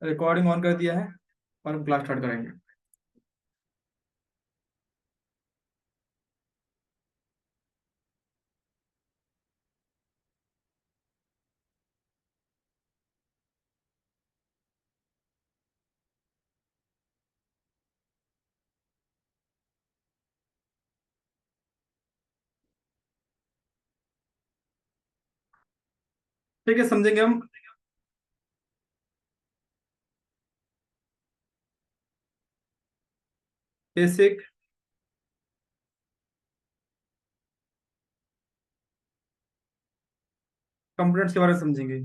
Recording on कर दिया है और हम क्लास स्टार्ट करेंगे। ठीक है, समझेंगे हम। बेसिक कंपोनेंट्स के बारे में समझेंगे।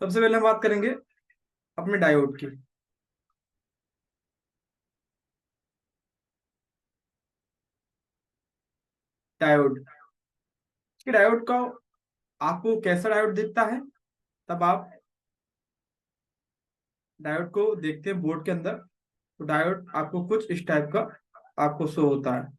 सबसे पहले हम बात करेंगे अपने डायोड की। डायोड कि डायोड का आपको कैसा डायोड दिखता है, तब आप डायोड को देखते हैं बोर्ड के अंदर, तो डायोड आपको कुछ इस टाइप का आपको शो होता है।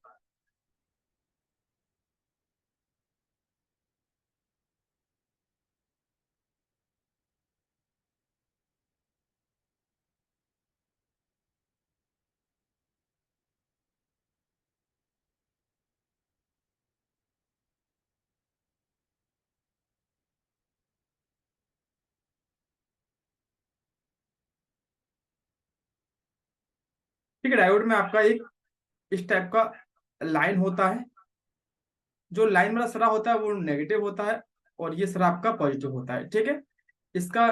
ठीक है, डायोड में आपका एक इस टाइप का लाइन होता है। जो लाइन वाला सरा होता है वो नेगेटिव होता है, और ये सरा आपका पॉजिटिव होता है। ठीक है, इसका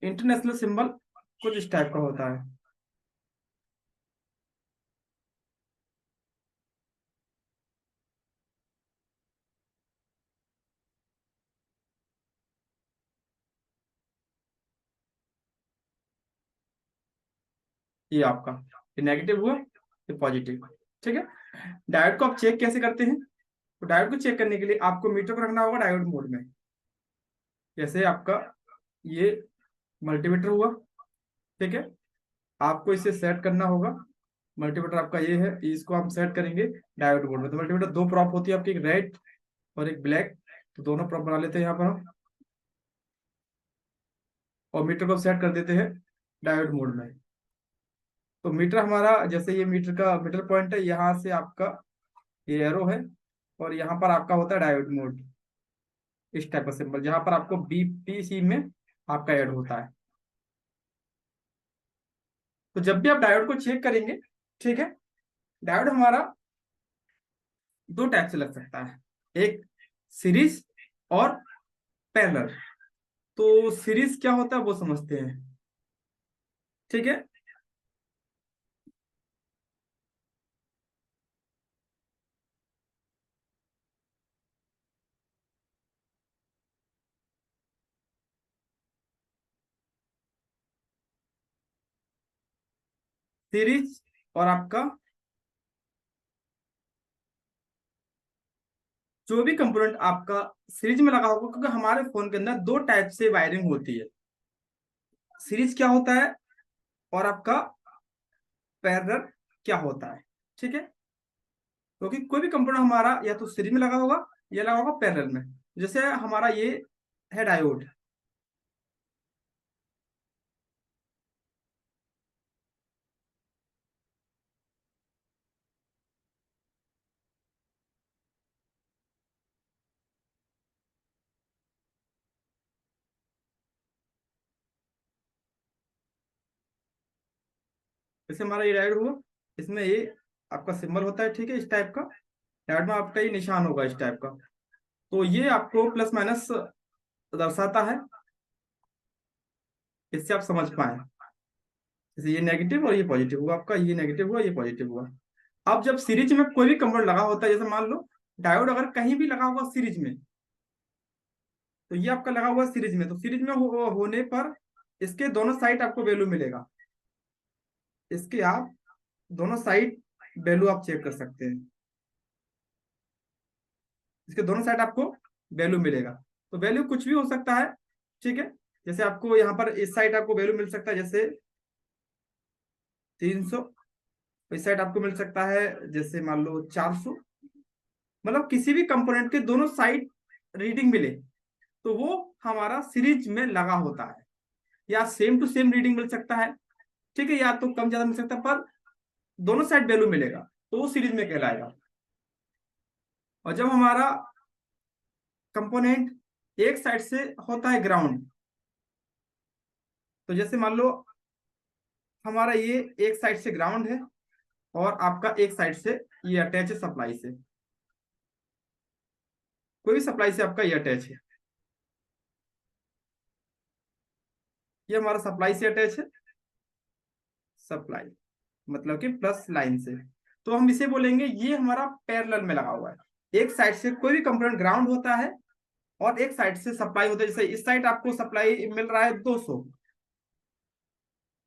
इंटरनेशनल सिंबल कुछ इस टाइप का होता है। ये आपका, ये नेगेटिव हुआ, ये पॉजिटिव। ठीक है, डायोड को आप चेक कैसे करते हैं? तो डायोड को चेक करने के लिए आपको मीटर को रखना होगा डायोड मोड में। जैसे आपका ये मल्टीमीटर हुआ। ठीक है, आपको इसे सेट करना होगा। मल्टीमीटर आपका ये है, इसको हम सेट करेंगे डायोड मोड में। तो मल्टीमीटर दो प्रॉप होती है आपकी, एक रेड और एक ब्लैक। तो दोनों प्रॉप बना लेते हैं यहाँ पर हम, और मीटर को सेट कर देते हैं डायोड मोड में। तो मीटर हमारा, जैसे ये मीटर का मीटर पॉइंट है, यहाँ से आपका ये एरो है, और यहाँ पर आपका होता है डायोड मोड। इस टाइप का सिंबल जहां पर आपको बीपीसी में आपका ऐड होता है। तो जब भी आप डायोड को चेक करेंगे, ठीक है, डायोड हमारा दो टाइप से लग सकता है, एक सीरीज और पैरेलल। तो सीरीज क्या होता है वो समझते हैं। ठीक है, सीरीज और आपका जो भी कंपोनेंट आपका सीरीज में लगा होगा, क्योंकि हमारे फोन के अंदर दो टाइप से वायरिंग होती है। सीरीज क्या होता है और आपका पैरेलल क्या होता है। ठीक है, क्योंकि कोई भी कंपोनेंट हमारा या तो सीरीज में लगा होगा या लगा होगा पैरेलल में। जैसे हमारा ये है डायोड। जैसे हमारा ये डायोड हुआ, इसमें ये आपका सिंबल होता है। ठीक है, इस टाइप का डायोड में आपका ये निशान होगा इस टाइप का। तो ये आपको प्लस माइनस दर्शाता है, इससे आप समझ पाए। जैसे ये नेगेटिव और ये पॉजिटिव हुआ आपका, ये नेगेटिव हुआ ये पॉजिटिव हुआ। अब जब सीरीज में कोई भी कंपोनेंट लगा होता है, जैसे मान लो डायोड अगर कहीं भी लगा हुआ सीरीज में, तो ये आपका लगा हुआ सीरीज में, तो सीरीज में होने पर इसके दोनों साइड आपको वैल्यू मिलेगा। इसके आप दोनों साइड वैल्यू आप चेक कर सकते हैं। इसके दोनों साइड आपको वैल्यू मिलेगा। तो वैल्यू कुछ भी हो सकता है। ठीक है, जैसे आपको यहाँ पर इस साइड आपको वैल्यू मिल सकता है जैसे 300, इस साइड आपको मिल सकता है जैसे मान लो 400। मतलब किसी भी कंपोनेंट के दोनों साइड रीडिंग मिले तो वो हमारा सीरीज में लगा होता है, या सेम टू सेम रीडिंग मिल सकता है, ठीक है, या तो कम ज्यादा मिल सकता है, पर दोनों साइड वैल्यू मिलेगा तो वो सीरीज में कहलाएगा। और जब हमारा कंपोनेंट एक साइड से होता है ग्राउंड, तो जैसे मान लो हमारा ये एक साइड से ग्राउंड है और आपका एक साइड से ये अटैच है सप्लाई से, कोई भी सप्लाई से आपका ये अटैच है, ये हमारा सप्लाई से अटैच है, सप्लाई मतलब कि प्लस लाइन से, तो हम इसे बोलेंगे ये हमारा पैरेलल में लगा हुआ है। एक साइड से कोई भी कंपोनेंट ग्राउंड होता है और एक साइड से सप्लाई होता है, जैसे इस साइड आपको सप्लाई मिल रहा है 200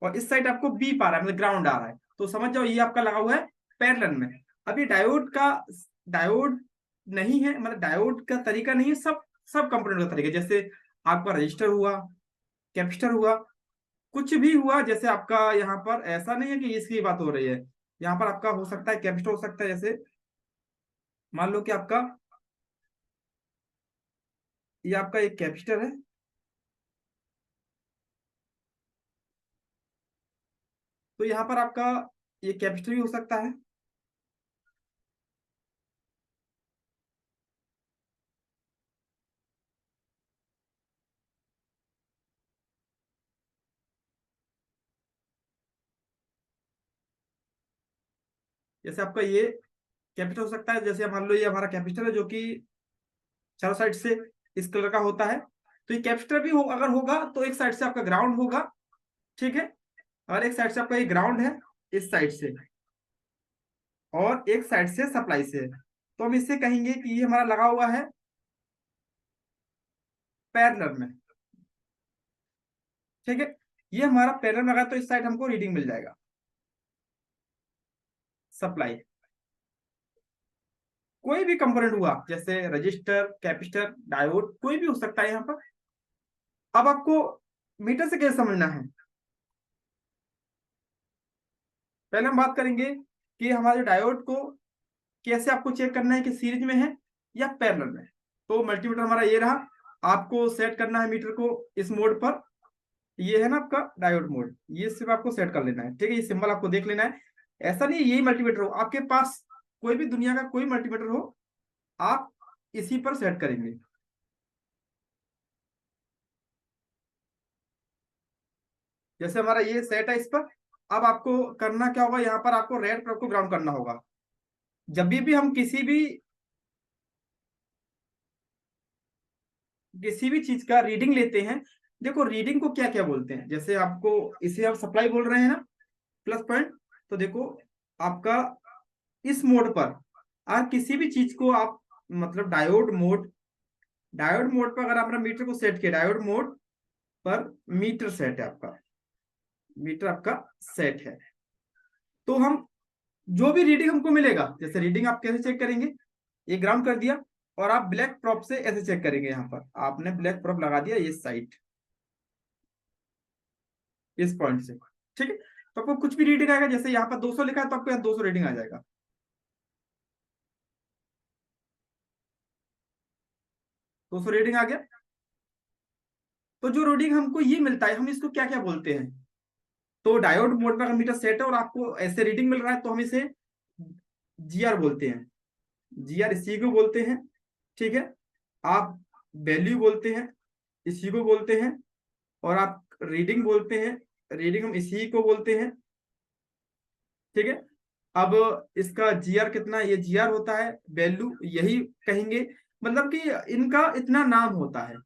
और इस साइड आपको बी पा रहा है, मतलब ग्राउंड आ रहा है, तो समझ जाओ ये आपका लगा हुआ है पैरेलल में। अभी डायोड नहीं है, मतलब डायोड का तरीका नहीं है, सब सब कंपोनेंट का तरीका, जैसे आपका रजिस्टर हुआ, कैपेसिटर हुआ, कुछ भी हुआ, जैसे आपका यहाँ पर ऐसा नहीं है कि इसकी बात हो रही है, यहाँ पर आपका हो सकता है कैपेसिटर हो सकता है, जैसे मान लो कि आपका ये आपका एक कैपेसिटर है, तो यहाँ पर आपका ये कैपेसिटर भी हो सकता है, जैसे आपका ये कैपेसिटर हो सकता है, जैसे मान लो ये हमारा कैपेसिटर है जो कि चारों साइड से इस कलर का होता है, तो ये कैपेसिटर भी अगर होगा तो एक साइड से आपका ग्राउंड होगा, ठीक है, और एक साइड से आपका ये ग्राउंड है इस साइड से, और एक साइड से सप्लाई से है। तो हम इससे कहेंगे कि ये हमारा लगा हुआ है पैरेलल में, ठीक है, ये हमारा पैरेलल में लगा तो इस साइड हमको रीडिंग मिल जाएगा सप्लाई। कोई भी कंपोनेंट हुआ जैसे रजिस्टर, कैपेसिटर, डायोड, कोई भी हो सकता है यहाँ पर। अब आपको मीटर से कैसे समझना है, पहले हम बात करेंगे कि हमारे डायोड को कैसे आपको चेक करना है कि सीरीज में है या पैरेलल में। तो मल्टीमीटर हमारा ये रहा, आपको सेट करना है मीटर को इस मोड पर, ये है ना आपका डायोड मोड, ये सिर्फ आपको सेट कर लेना है, ठीक है, ये सिंबल आपको देख लेना है। ऐसा नहीं यही मल्टीमीटर हो आपके पास, कोई भी दुनिया का कोई मल्टीमीटर हो आप इसी पर सेट करेंगे। जैसे हमारा ये सेट है इस पर, अब आपको करना क्या होगा, यहाँ पर आपको रेड पर आपको ग्राउंड करना होगा। जब भी हम किसी भी चीज का रीडिंग लेते हैं, देखो रीडिंग को क्या क्या बोलते हैं, जैसे आपको इसे हम सप्लाई बोल रहे हैं ना, प्लस पॉइंट, तो देखो आपका इस मोड पर आप किसी भी चीज को आप, मतलब डायोड मोड पर अगर आपने मीटर को सेट किया, डायोड मोड पर मीटर सेट है आपका, मीटर आपका सेट है, तो हम जो भी रीडिंग हमको मिलेगा, जैसे रीडिंग आप कैसे चेक करेंगे, ये ग्राउंड कर दिया और आप ब्लैक प्रॉप से ऐसे चेक करेंगे, यहाँ पर आपने ब्लैक प्रॉप लगा दिया इस साइड, इस पॉइंट से, ठीक है, तो आपको कुछ भी रीडिंग आएगा, जैसे यहाँ पर 200 लिखा है तो आपको यहाँ 200 रीडिंग आ जाएगा, 200 रीडिंग आ गया। तो जो रीडिंग हमको ये मिलता है हम इसको क्या क्या बोलते हैं, तो डायोड मोड पर अगर मीटर सेट है और आपको ऐसे रीडिंग मिल रहा है तो हम इसे जीआर बोलते हैं, जीआर इसी को बोलते हैं, ठीक है, आप वैल्यू बोलते हैं इसी को बोलते हैं, और आप रीडिंग बोलते हैं, रीडिंग हम इसी को बोलते हैं, ठीक है। अब इसका जीआर कितना, ये जीआर होता है, वैल्यू यही कहेंगे, मतलब कि इनका इतना नाम होता है।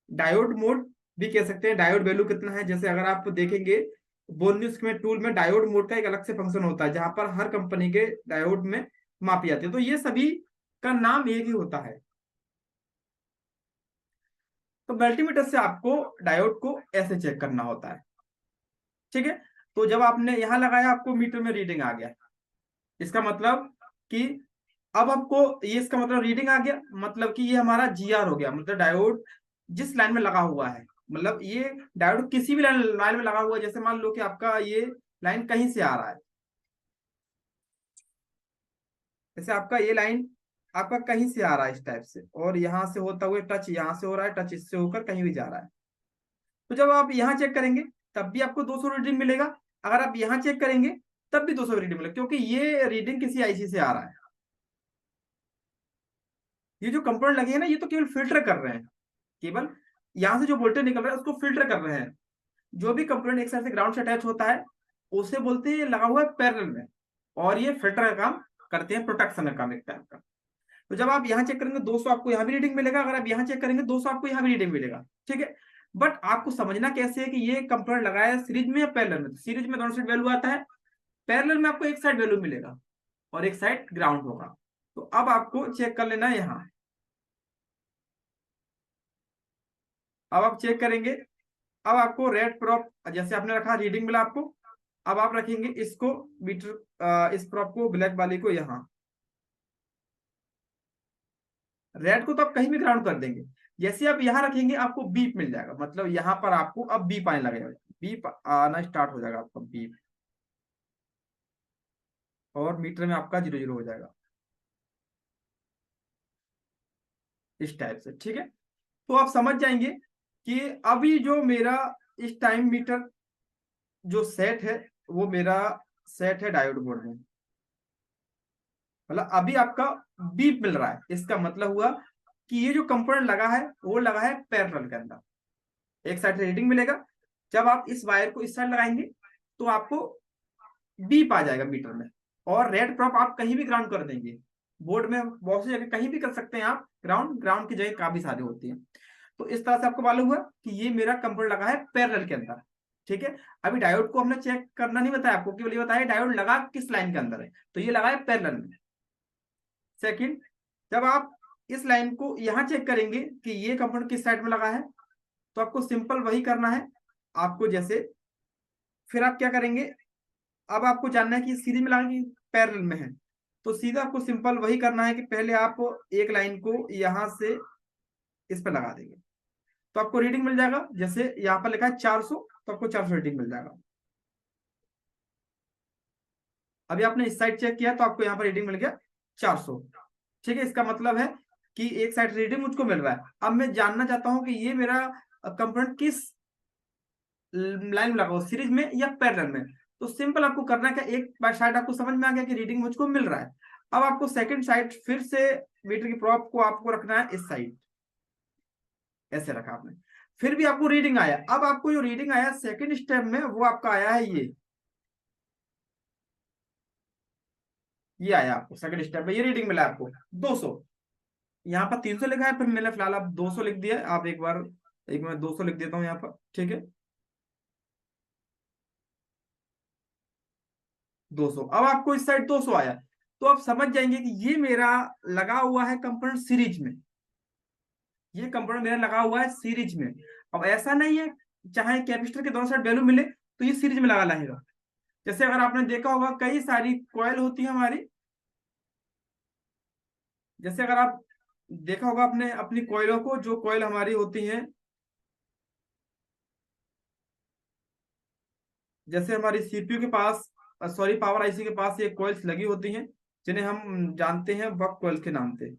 डायोड मोड भी कह सकते हैं, डायोड वैल्यू कितना है, जैसे अगर आप देखेंगे बोनियस में टूल में डायोड मोड का एक अलग से फंक्शन होता है, जहां पर हर कंपनी के डायोड में मापी जाती है, तो ये सभी का नाम एक ही होता है। तो मल्टीमीटर से आपको डायोड को ऐसे चेक करना होता है, ठीक है। तो जब आपने यहां लगाया आपको मीटर में रीडिंग आ गया, इसका मतलब कि अब आपको ये, इसका मतलब रीडिंग आ गया, मतलब कि ये हमारा जीआर हो गया, मतलब डायोड जिस लाइन में लगा हुआ है, मतलब ये डायोड किसी भी लाइन में लगा हुआ है, जैसे मान लो कि आपका ये लाइन कहीं से आ रहा है, जैसे आपका ये लाइन आपका कहीं से आ रहा है इस टाइप से, और यहाँ से होता हुआ टच यहाँ से हो रहा है, टच इससे होकर कहीं भी जा रहा है। तो जब आप यहाँ चेक करेंगे तब भी आपको 200 रीडिंग मिलेगा, अगर आप यहाँ चेक करेंगे तब भी 200 रीडिंग मिलेगा, क्योंकि ये रीडिंग किसी आईसी से आ रहा है। ये जो कंपोनेंट लगे हैं ना, ये तो केवल फिल्टर कर रहे हैं, केवल यहाँ से जो वोल्टेज निकल रहा है उसको फिल्टर कर रहे हैं। जो भी कंपोनेंट एक साइड से ग्राउंड से अटैच होता है उसे बोलते हैं लगा हुआ है पैरेलल में, और ये फिल्टर का काम करते हैं, प्रोटेक्शन का काम एक टाइप का। तो जब आप यहाँ चेक करेंगे 200 आपको यहाँ भी रीडिंग मिलेगा, अगर आप यहाँ चेक करेंगे 200 आपको यहाँ भी रीडिंग मिलेगा, ठीक है। बट आपको समझना कैसे है कि ये कंपोनेंट लगाया है सीरीज में या पैरेलल में। सीरीज में दोनों साइड वैल्यू आता है, पैरेलल में आपको एक साइड वैल्यू मिलेगा और एक साइड ग्राउंड होगा। तो अब आपको चेक कर लेना है यहाँ। अब आप चेक करेंगे, अब आपको रेड प्रॉप जैसे आपने रखा रीडिंग मिला आपको, अब आप रखेंगे इसको मीटर, इस प्रॉप को ब्लैक वाली को यहाँ, रेड को तो आप कहीं भी ग्राउंड कर देंगे। जैसे आप यहाँ रखेंगे आपको बीप मिल जाएगा, मतलब यहाँ पर आपको अब बीप आने लगेगा, बीप आना स्टार्ट हो जाएगा आपका बीप, और मीटर में आपका 00 हो जाएगा इस टाइप से, ठीक है। तो आप समझ जाएंगे कि अभी जो मेरा इस टाइम मीटर जो सेट है वो मेरा सेट है डायोड बोर्ड में, मतलब अभी आपका बीप मिल रहा है। इसका मतलब हुआ कि ये जो कंपोनेंट लगा है वो लगा है पैरेलल के अंदर, एक साइड से रीडिंग मिलेगा। जब आप इस वायर को इस साइड लगाएंगे तो आपको बीप आ जाएगा मीटर में, और रेड प्रॉप आप कहीं भी ग्राउंड कर देंगे, बोर्ड में बहुत सी जगह कहीं भी कर सकते हैं आप ग्राउंड, ग्राउंड की जगह काफी सारी होती है। तो इस तरह से आपको मालूम हुआ कि ये मेरा कंपोनेंट लगा है पैरेलल के अंदर, ठीक है। अभी डायोड को हमने चेक करना नहीं बताया आपको, केवल ये बताया डायोड लगा किस लाइन के अंदर है, तो ये लगा है पैरेलल में। सेकंड, जब आप इस लाइन को यहां चेक करेंगे कि ये कंपोनेंट किस साइड में लगा है, तो आपको सिंपल वही करना है आपको, जैसे फिर आप क्या करेंगे, अब आपको जानना है कि सीरीज में लगा कि पैरेलल में है, तो सीधा आपको सिंपल वही करना है कि पहले आप एक लाइन को यहां से इस पर लगा देंगे, तो आपको रीडिंग मिल जाएगा। जैसे यहाँ पर लिखा है 400, तो आपको 400 रीडिंग मिल जाएगा। अभी आपने इस साइड चेक किया तो आपको यहाँ पर रीडिंग मिल गया 400, ठीक है। इसका मतलब है कि एक साइड रीडिंग मुझको मिल रहा है। अब मैं जानना चाहता हूं कि ये मेरा कंपोनेंट किस लाइन में लगा हो, सीरीज में या पैरेलल में। तो सिंपल आपको करना है कि एक बार साइड आपको समझ में आ गया कि रीडिंग मुझको मिल रहा है। अब आपको सेकंड साइड फिर से मीटर की प्रॉप को आपको रखना है इस साइड, ऐसे रखा आपने, फिर भी आपको रीडिंग आया। अब आपको जो रीडिंग आया सेकंड स्टेप में वो आपका आया है ये आया आपको सेकंड स्टेप में, ये रीडिंग मिला आपको 200। यहाँ पर 300 लिखा है, फिर मैंने फिलहाल आप 200 लिख दिया। आप एक बार, एक मैं 200 लिख देता हूँ यहाँ पर, ठीक है। 200, अब आपको इस साइड 200 आया, तो आप समझ जाएंगे कि ये मेरा लगा हुआ है कंपोनेंट सीरीज में, ये कंपोनेंट मेरा लगा हुआ है सीरीज में। अब ऐसा नहीं है चाहे कैपेसिटर के दोनों साइड वैल्यू मिले तो ये सीरीज में लगा रहेगा। जैसे अगर आपने देखा होगा कई सारी कॉइल होती है हमारी, जैसे अगर आप देखा होगा आपने अपनी कॉइलों को, जो कॉइल हमारी होती हैं, जैसे हमारी सीपीयू के पास, सॉरी पावर आईसी के पास ये कॉइल्स लगी होती हैं जिन्हें हम जानते हैं बक कॉइल्स के नाम से,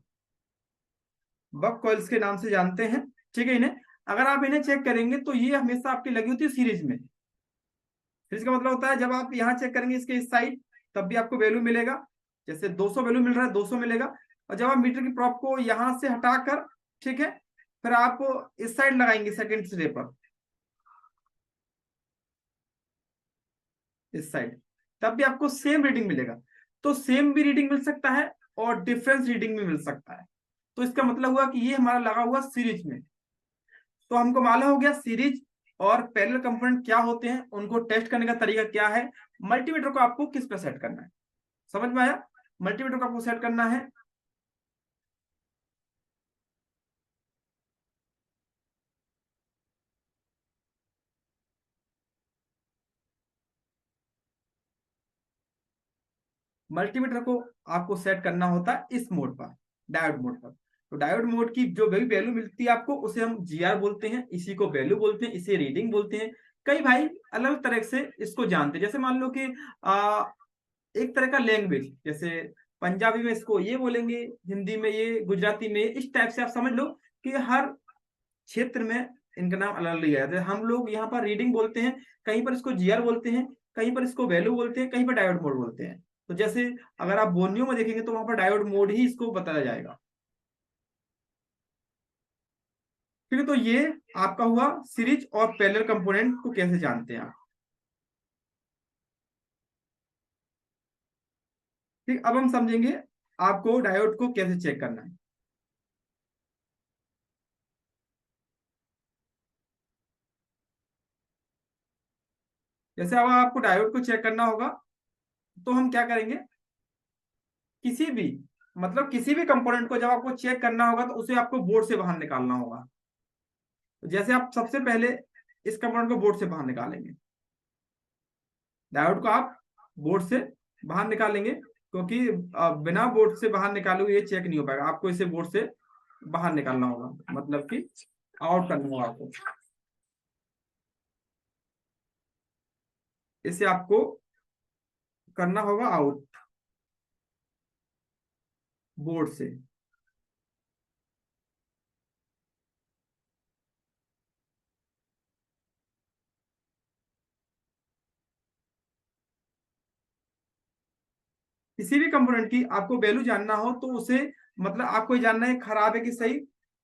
बक कॉइल्स के नाम से जानते हैं, ठीक है। इन्हें अगर आप इन्हें चेक करेंगे तो ये हमेशा आपकी लगी होती है सीरीज में। सीरीज का मतलब होता है जब आप यहाँ चेक करेंगे इसके इस साइड तब भी आपको वैल्यू मिलेगा, जैसे 200 वैल्यू मिल रहा है 200 मिलेगा। और जब आप मीटर की प्रॉप को यहाँ से हटाकर, ठीक है, फिर आप इस साइड लगाएंगे सेकेंड सिरे पर, इस साइड, तब भी आपको सेम रीडिंग मिलेगा। तो सेम भी रीडिंग मिल सकता है और डिफरेंस रीडिंग भी मिल सकता है। तो इसका मतलब हुआ कि ये हमारा लगा हुआ सीरीज में। तो हमको मालूम हो गया सीरीज और पैरेलल कंपोनेंट क्या होते हैं, उनको टेस्ट करने का तरीका क्या है। मल्टीमीटर को आपको किस पे सेट करना है, समझ में आया। मल्टीमीटर को आपको सेट करना है मल्टीमीटर को आपको सेट करना होता है इस मोड पर, डायोड मोड पर। तो डायोड मोड की जो भी वैल्यू मिलती है आपको उसे हम जीआर बोलते हैं, इसी को वैल्यू बोलते हैं, इसे रीडिंग बोलते हैं। कई भाई अलग तरह से इसको जानते हैं, जैसे मान लो कि एक तरह का लैंग्वेज, जैसे पंजाबी में इसको ये बोलेंगे, हिंदी में ये, गुजराती में ये। इस टाइप से आप समझ लो कि हर क्षेत्र में इनका नाम अलग अलग है। जैसे हम लोग यहाँ पर रीडिंग बोलते हैं, कहीं पर इसको जीआर बोलते हैं, कहीं पर इसको वैल्यू बोलते हैं, कहीं पर डायोड मोड बोलते हैं। तो जैसे अगर आप बोनियो में देखेंगे तो वहां पर डायोड मोड ही इसको बताया जाएगा। ठीक है, तो ये आपका हुआ सीरीज और पैरेलल कंपोनेंट को कैसे जानते हैं आप। ठीक, अब हम समझेंगे आपको डायोड को कैसे चेक करना है। जैसे अब आपको डायोड को चेक करना होगा तो हम क्या करेंगे, किसी भी मतलब किसी भी कंपोनेंट को जब आपको चेक करना होगा तो उसे आपको बोर्ड से बाहर निकालना होगा। तो जैसे आप सबसे पहले इस कंपोनेंट को बोर्ड से बाहर निकालेंगे, डायोड को आप बोर्ड से बाहर निकालेंगे, क्योंकि बिना बोर्ड से बाहर निकालोगे ये चेक नहीं हो पाएगा। आपको इसे बोर्ड से बाहर निकालना होगा, मतलब कि आउट करना होगा आपको। इसे आपको करना होगा आउट बोर्ड से। किसी भी कंपोनेंट की आपको वैल्यू जानना हो तो उसे मतलब आपको ये जानना है खराब है कि सही,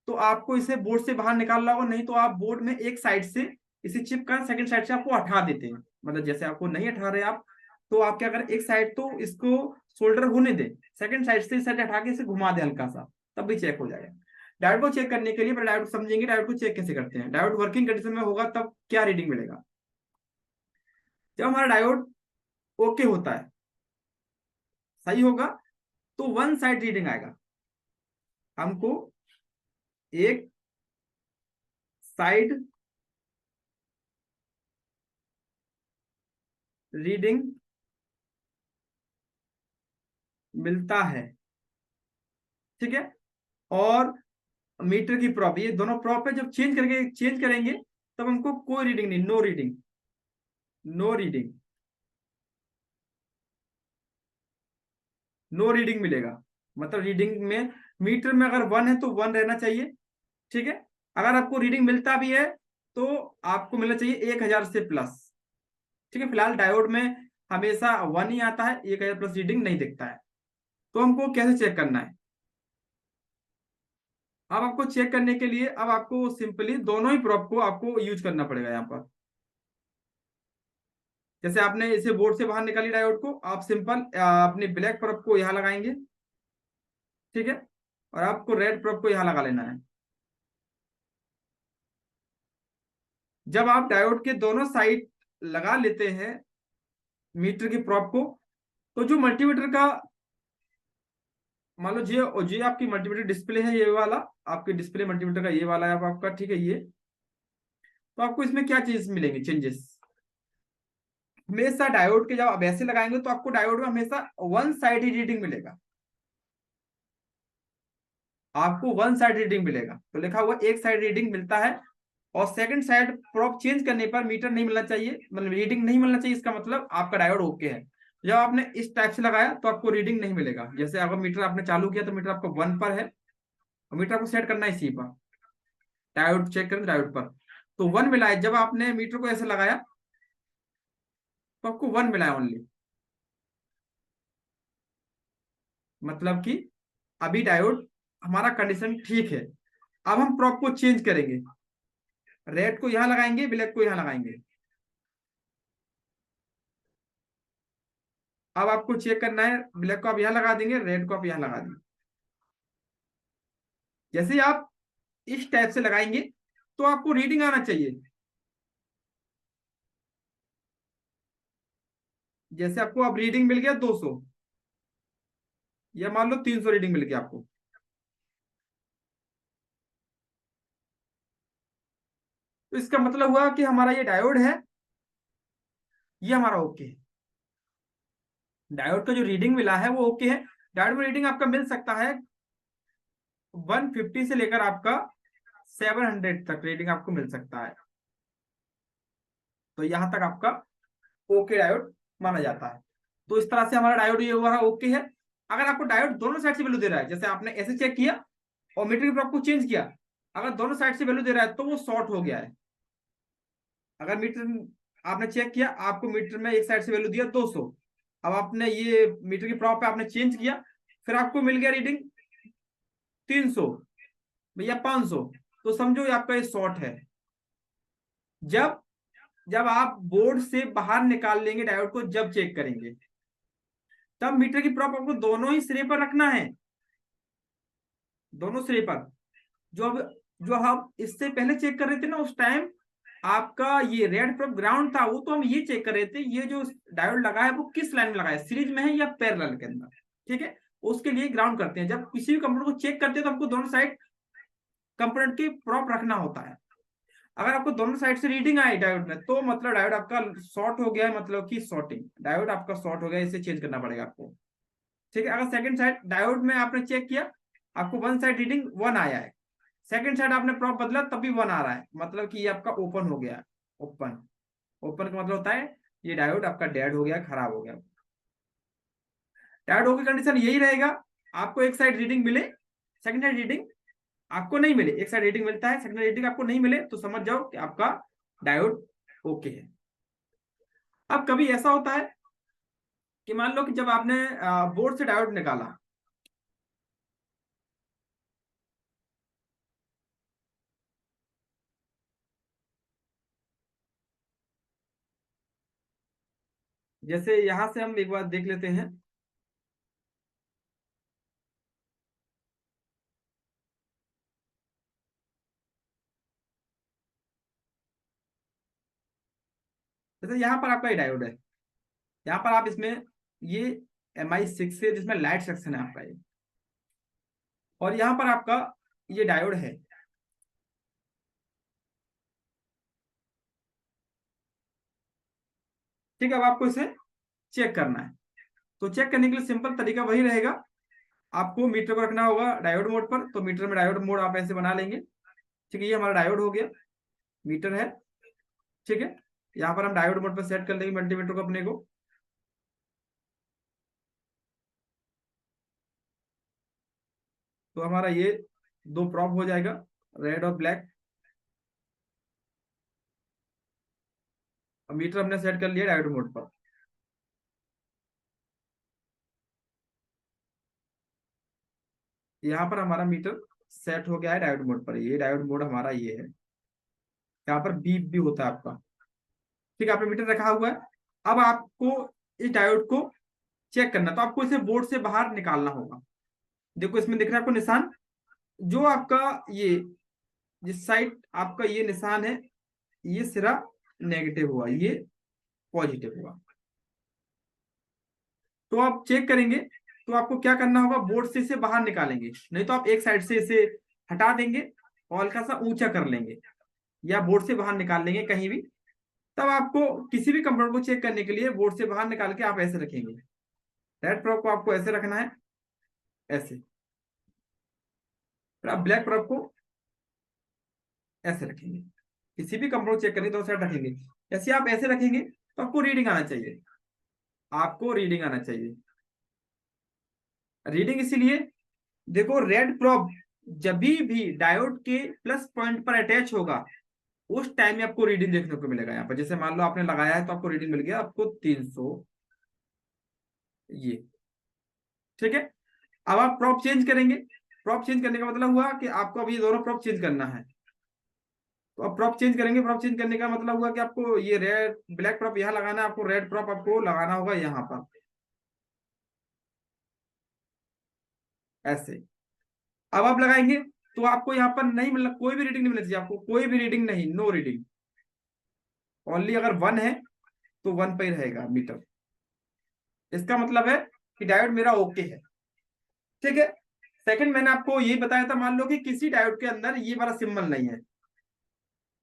तो आपको इसे बोर्ड से बाहर निकालना होगा। नहीं तो आप बोर्ड में एक साइड से इसे चिप कर, सेकंड साइड से आपको हटा देते हैं। मतलब जैसे आपको नहीं हटा रहे आप, तो आप क्या करें, एक साइड तो इसको सोल्डर होने दें, सेकंड साइड से इस साइड हटा के इसे घुमा दें हल्का सा, तब भी चेक हो जाएगा। डायोड को चेक करने के लिए डायोड समझेंगे, डायोड को चेक कैसे करते हैं। डायोड वर्किंग कंडीशन में होगा तब क्या रीडिंग मिलेगा, जब हमारा डायोड ओके होता है, सही होगा, तो वन साइड रीडिंग आएगा। हमको एक साइड रीडिंग मिलता है। ठीक है, और मीटर की प्रॉप, ये दोनों प्रॉप है, जब चेंज करेंगे तब हमको कोई रीडिंग नहीं, no reading, no reading, no reading मिलेगा। मतलब रीडिंग में मीटर में अगर वन है तो वन रहना चाहिए। ठीक है, अगर आपको रीडिंग मिलता भी है तो आपको मिलना चाहिए 1000 से प्लस। ठीक है, फिलहाल डायोड में हमेशा वन ही आता है, 1000 प्लस रीडिंग नहीं दिखता है। तो हमको कैसे चेक करना है, अब आपको चेक करने के लिए अब आपको सिंपली दोनों ही प्रोब को आपको यूज करना पड़ेगा यहाँ पर। जैसे आपने इसे बोर्ड से बाहर निकाली डायोड को, आप सिंपल अपने ब्लैक प्रोब को यहाँ लगाएंगे। ठीक है, और आपको रेड प्रोब को यहाँ लगा लेना है। जब आप डायोड के दोनों साइड लगा लेते हैं मीटर की प्रोब को, तो जो मल्टीमीटर का, मान लो जी आपकी मल्टीमीटर डिस्प्ले है, ये वाला आपके डिस्प्ले मल्टीमीटर का ये वाला है आपका। ठीक है, ये तो आपको इसमें क्या चीज मिलेंगे चेंजेस, हमेशा डायोड के जब आप ऐसे लगाएंगे तो आपको डायोड में हमेशा वन साइड ही रीडिंग मिलेगा। आपको वन साइड रीडिंग मिलेगा, तो लिखा हुआ एक साइड रीडिंग मिलता है। और सेकंड साइड प्रोब चेंज करने पर मीटर नहीं मिलना चाहिए, मतलब रीडिंग नहीं मिलना चाहिए, इसका मतलब आपका डायोड ओके है। जब आपने इस टाइप से लगाया तो आपको रीडिंग नहीं मिलेगा। जैसे अगर मीटर आपने चालू किया तो मीटर आपका वन पर है, और मीटर आपको सेट करना है इसी पर, डायोड चेक करें डायोड पर, तो वन मिला है। जब आपने मीटर को ऐसे लगाया तो आपको वन मिला है ओनली, मतलब कि अभी डायोड हमारा कंडीशन ठीक है। अब हम प्रोब को चेंज करेंगे, रेड को यहां लगाएंगे, ब्लैक को यहां लगाएंगे। अब आपको चेक करना है, ब्लैक को आप यहां लगा देंगे, रेड को आप यहां लगा देंगे। जैसे ही आप इस टाइप से लगाएंगे तो आपको रीडिंग आना चाहिए। जैसे आपको अब रीडिंग मिल गया 200, या मान लो 300 रीडिंग मिल गया आपको, तो इसका मतलब हुआ कि हमारा ये डायोड है, ये हमारा ओके है। डायोड का जो रीडिंग मिला है वो ओके है। डायोड में रीडिंग आपका मिल सकता है 150 से लेकर आपका 700 तक रीडिंग आपको मिल सकता है। तो यहां तक आपका ओके डायोड माना जाता है। तो इस तरह से हमारा डायोड ये हुआ ओके है। अगर आपको डायोड दोनों साइड से वैल्यू दे रहा है, जैसे आपने ऐसे चेक किया और मीटर की प्रॉप को चेंज किया, अगर दोनों साइड से वैल्यू दे रहा है तो वो शॉर्ट हो गया है। अगर मीटर आपने चेक किया, आपको मीटर में एक साइड से वैल्यू दिया 200, अब आपने ये मीटर की प्रॉप पे आपने चेंज किया, फिर आपको मिल गया रीडिंग 300 या 500, तो समझो ये आपका ये शॉर्ट है। जब जब आप बोर्ड से बाहर निकाल लेंगे डायोड को, जब चेक करेंगे, तब मीटर की प्रॉप आपको दोनों ही सिरे पर रखना है, दोनों सिरे पर। जो अब जो हम इससे पहले चेक कर रहे थे ना, उस टाइम आपका ये रेड प्रॉप ग्राउंड था, वो तो हम ये चेक कर रहे थे ये जो डायोड लगा है वो किस लाइन में लगा है, सीरीज में है या पैरेलल के अंदर। ठीक है, उसके लिए ग्राउंड करते हैं। जब किसी भी कंपोनेंट को चेक करते हैं तो हमको दोनों साइड कंपोनेंट की प्रॉप रखना होता है। अगर आपको दोनों साइड से रीडिंग आई डायोड में, तो मतलब डायोड आपका शॉर्ट हो गया है, मतलब कि शॉर्टिंग, डायोड आपका शॉर्ट हो गया, इसे चेंज करना पड़ेगा आपको। ठीक है, अगर सेकंड साइड डायोड में आपने चेक किया, आपको वन साइड रीडिंग 1 आया है, सेकंड साइड आपने प्रॉप बदला तब भी 1 आ रहा है, मतलब कि ये आपका ओपन हो गया। ओपन, ओपन का मतलब होता है ये डायोड आपका डेड हो गया, खराब हो गया। डेड हो गई कंडीशन यही रहेगा, आपको एक साइड रीडिंग मिले, सेकंड साइड रीडिंग आपको नहीं मिले, एक साइड रीडिंग मिलता है, सेकंड रीडिंग आपको नहीं मिले, तो समझ जाओ कि आपका डायोड ओके है। अब कभी ऐसा होता है कि मान लो कि जब आपने बोर्ड से डायोड निकाला, जैसे यहां से हम एक बार देख लेते हैं। जैसे यहाँ पर आपका ये डायोड है, यहाँ पर आप इसमें ये MI6 है जिसमें लाइट सेक्शन है आपका ये, और यहाँ पर आपका ये डायोड है। ठीक है, अब आपको इसे चेक करना है, तो चेक करने के लिए सिंपल तरीका वही रहेगा, आपको मीटर को रखना होगा डायोड मोड पर, तो मीटर में डायोड मोड आप ऐसे बना लेंगे। ठीक है, ये हमारा डायोड हो गया, मीटर है। ठीक है, यहाँ पर हम डायोड मोड पर सेट कर लेंगे मल्टीमीटर को अपने को। तो हमारा ये दो प्रॉप हो जाएगा, रेड और ब्लैक। मीटर हमने सेट कर लिया डायोड मोड पर। यहाँ पर हमारा मीटर सेट हो गया है डायोड मोड पर, ये डायोड मोड हमारा ये है, यहाँ पर बीप भी होता है आपका। ठीक है, आपने मीटर रखा हुआ है। अब आपको इस डायोड को चेक करना, तो आपको इसे बोर्ड से बाहर निकालना होगा। देखो इसमें दिख रहा है आपको निशान, जो आपका ये जिस साइड आपका ये निशान है, ये सिरा नेगेटिव हुआ, ये पॉजिटिव हुआ। तो आप चेक करेंगे, तो आपको क्या करना होगा, बोर्ड से इसे बाहर निकालेंगे, नहीं तो आप एक साइड से इसे हटा देंगे और हल्का सा ऊंचा कर लेंगे, या बोर्ड से बाहर निकाल लेंगे कहीं भी। तब आपको किसी भी कंपाउंड को चेक करने के लिए बोर्ड से बाहर निकाल के आप ऐसे रखेंगे, रेड प्रोब को आपको ऐसे रखना है, ऐसे। फिर आप ब्लैक प्रोब को ऐसे रखेंगे, किसी भी कंपाउंड चेक करेंगे तो साइड रखेंगे। जैसे आप ऐसे रखेंगे तो आपको रीडिंग आना चाहिए, आपको रीडिंग आना चाहिए। रीडिंग इसीलिए, देखो रेड प्रोब जब भी डायोड के प्लस पॉइंट पर अटैच होगा, उस टाइम में आपको रीडिंग देखने को मिलेगा। यहाँ पर जैसे मान लो आपने लगाया है तो आपको रीडिंग मिल गया आपको 300 ये। ठीक है, अब आप प्रॉप चेंज करेंगे, प्रॉप चेंज करने का मतलब हुआ कि आपको अब ये दोनों प्रॉप चेंज करना है। तो अब प्रॉप चेंज करेंगे, प्रॉप चेंज करने का मतलब हुआ कि आपको ये रेड ब्लैक प्रॉप यहाँ लगाना है, आपको रेड प्रॉप आपको लगाना होगा यहाँ पर ऐसे। अब आप लगाएंगे तो आपको यहाँ पर नहीं मिलना, कोई भी रीडिंग नहीं मिलनी चाहिए आपको, कोई भी रीडिंग नहीं, नो रीडिंग, ओनली अगर 1 है तो 1 पे ही रहेगा मीटर। इसका मतलब है कि डायोड मेरा ओके है। ठीक है, सेकंड मैंने आपको ये बताया था, मान लो कि किसी डायोड के अंदर ये वाला सिंबल नहीं है,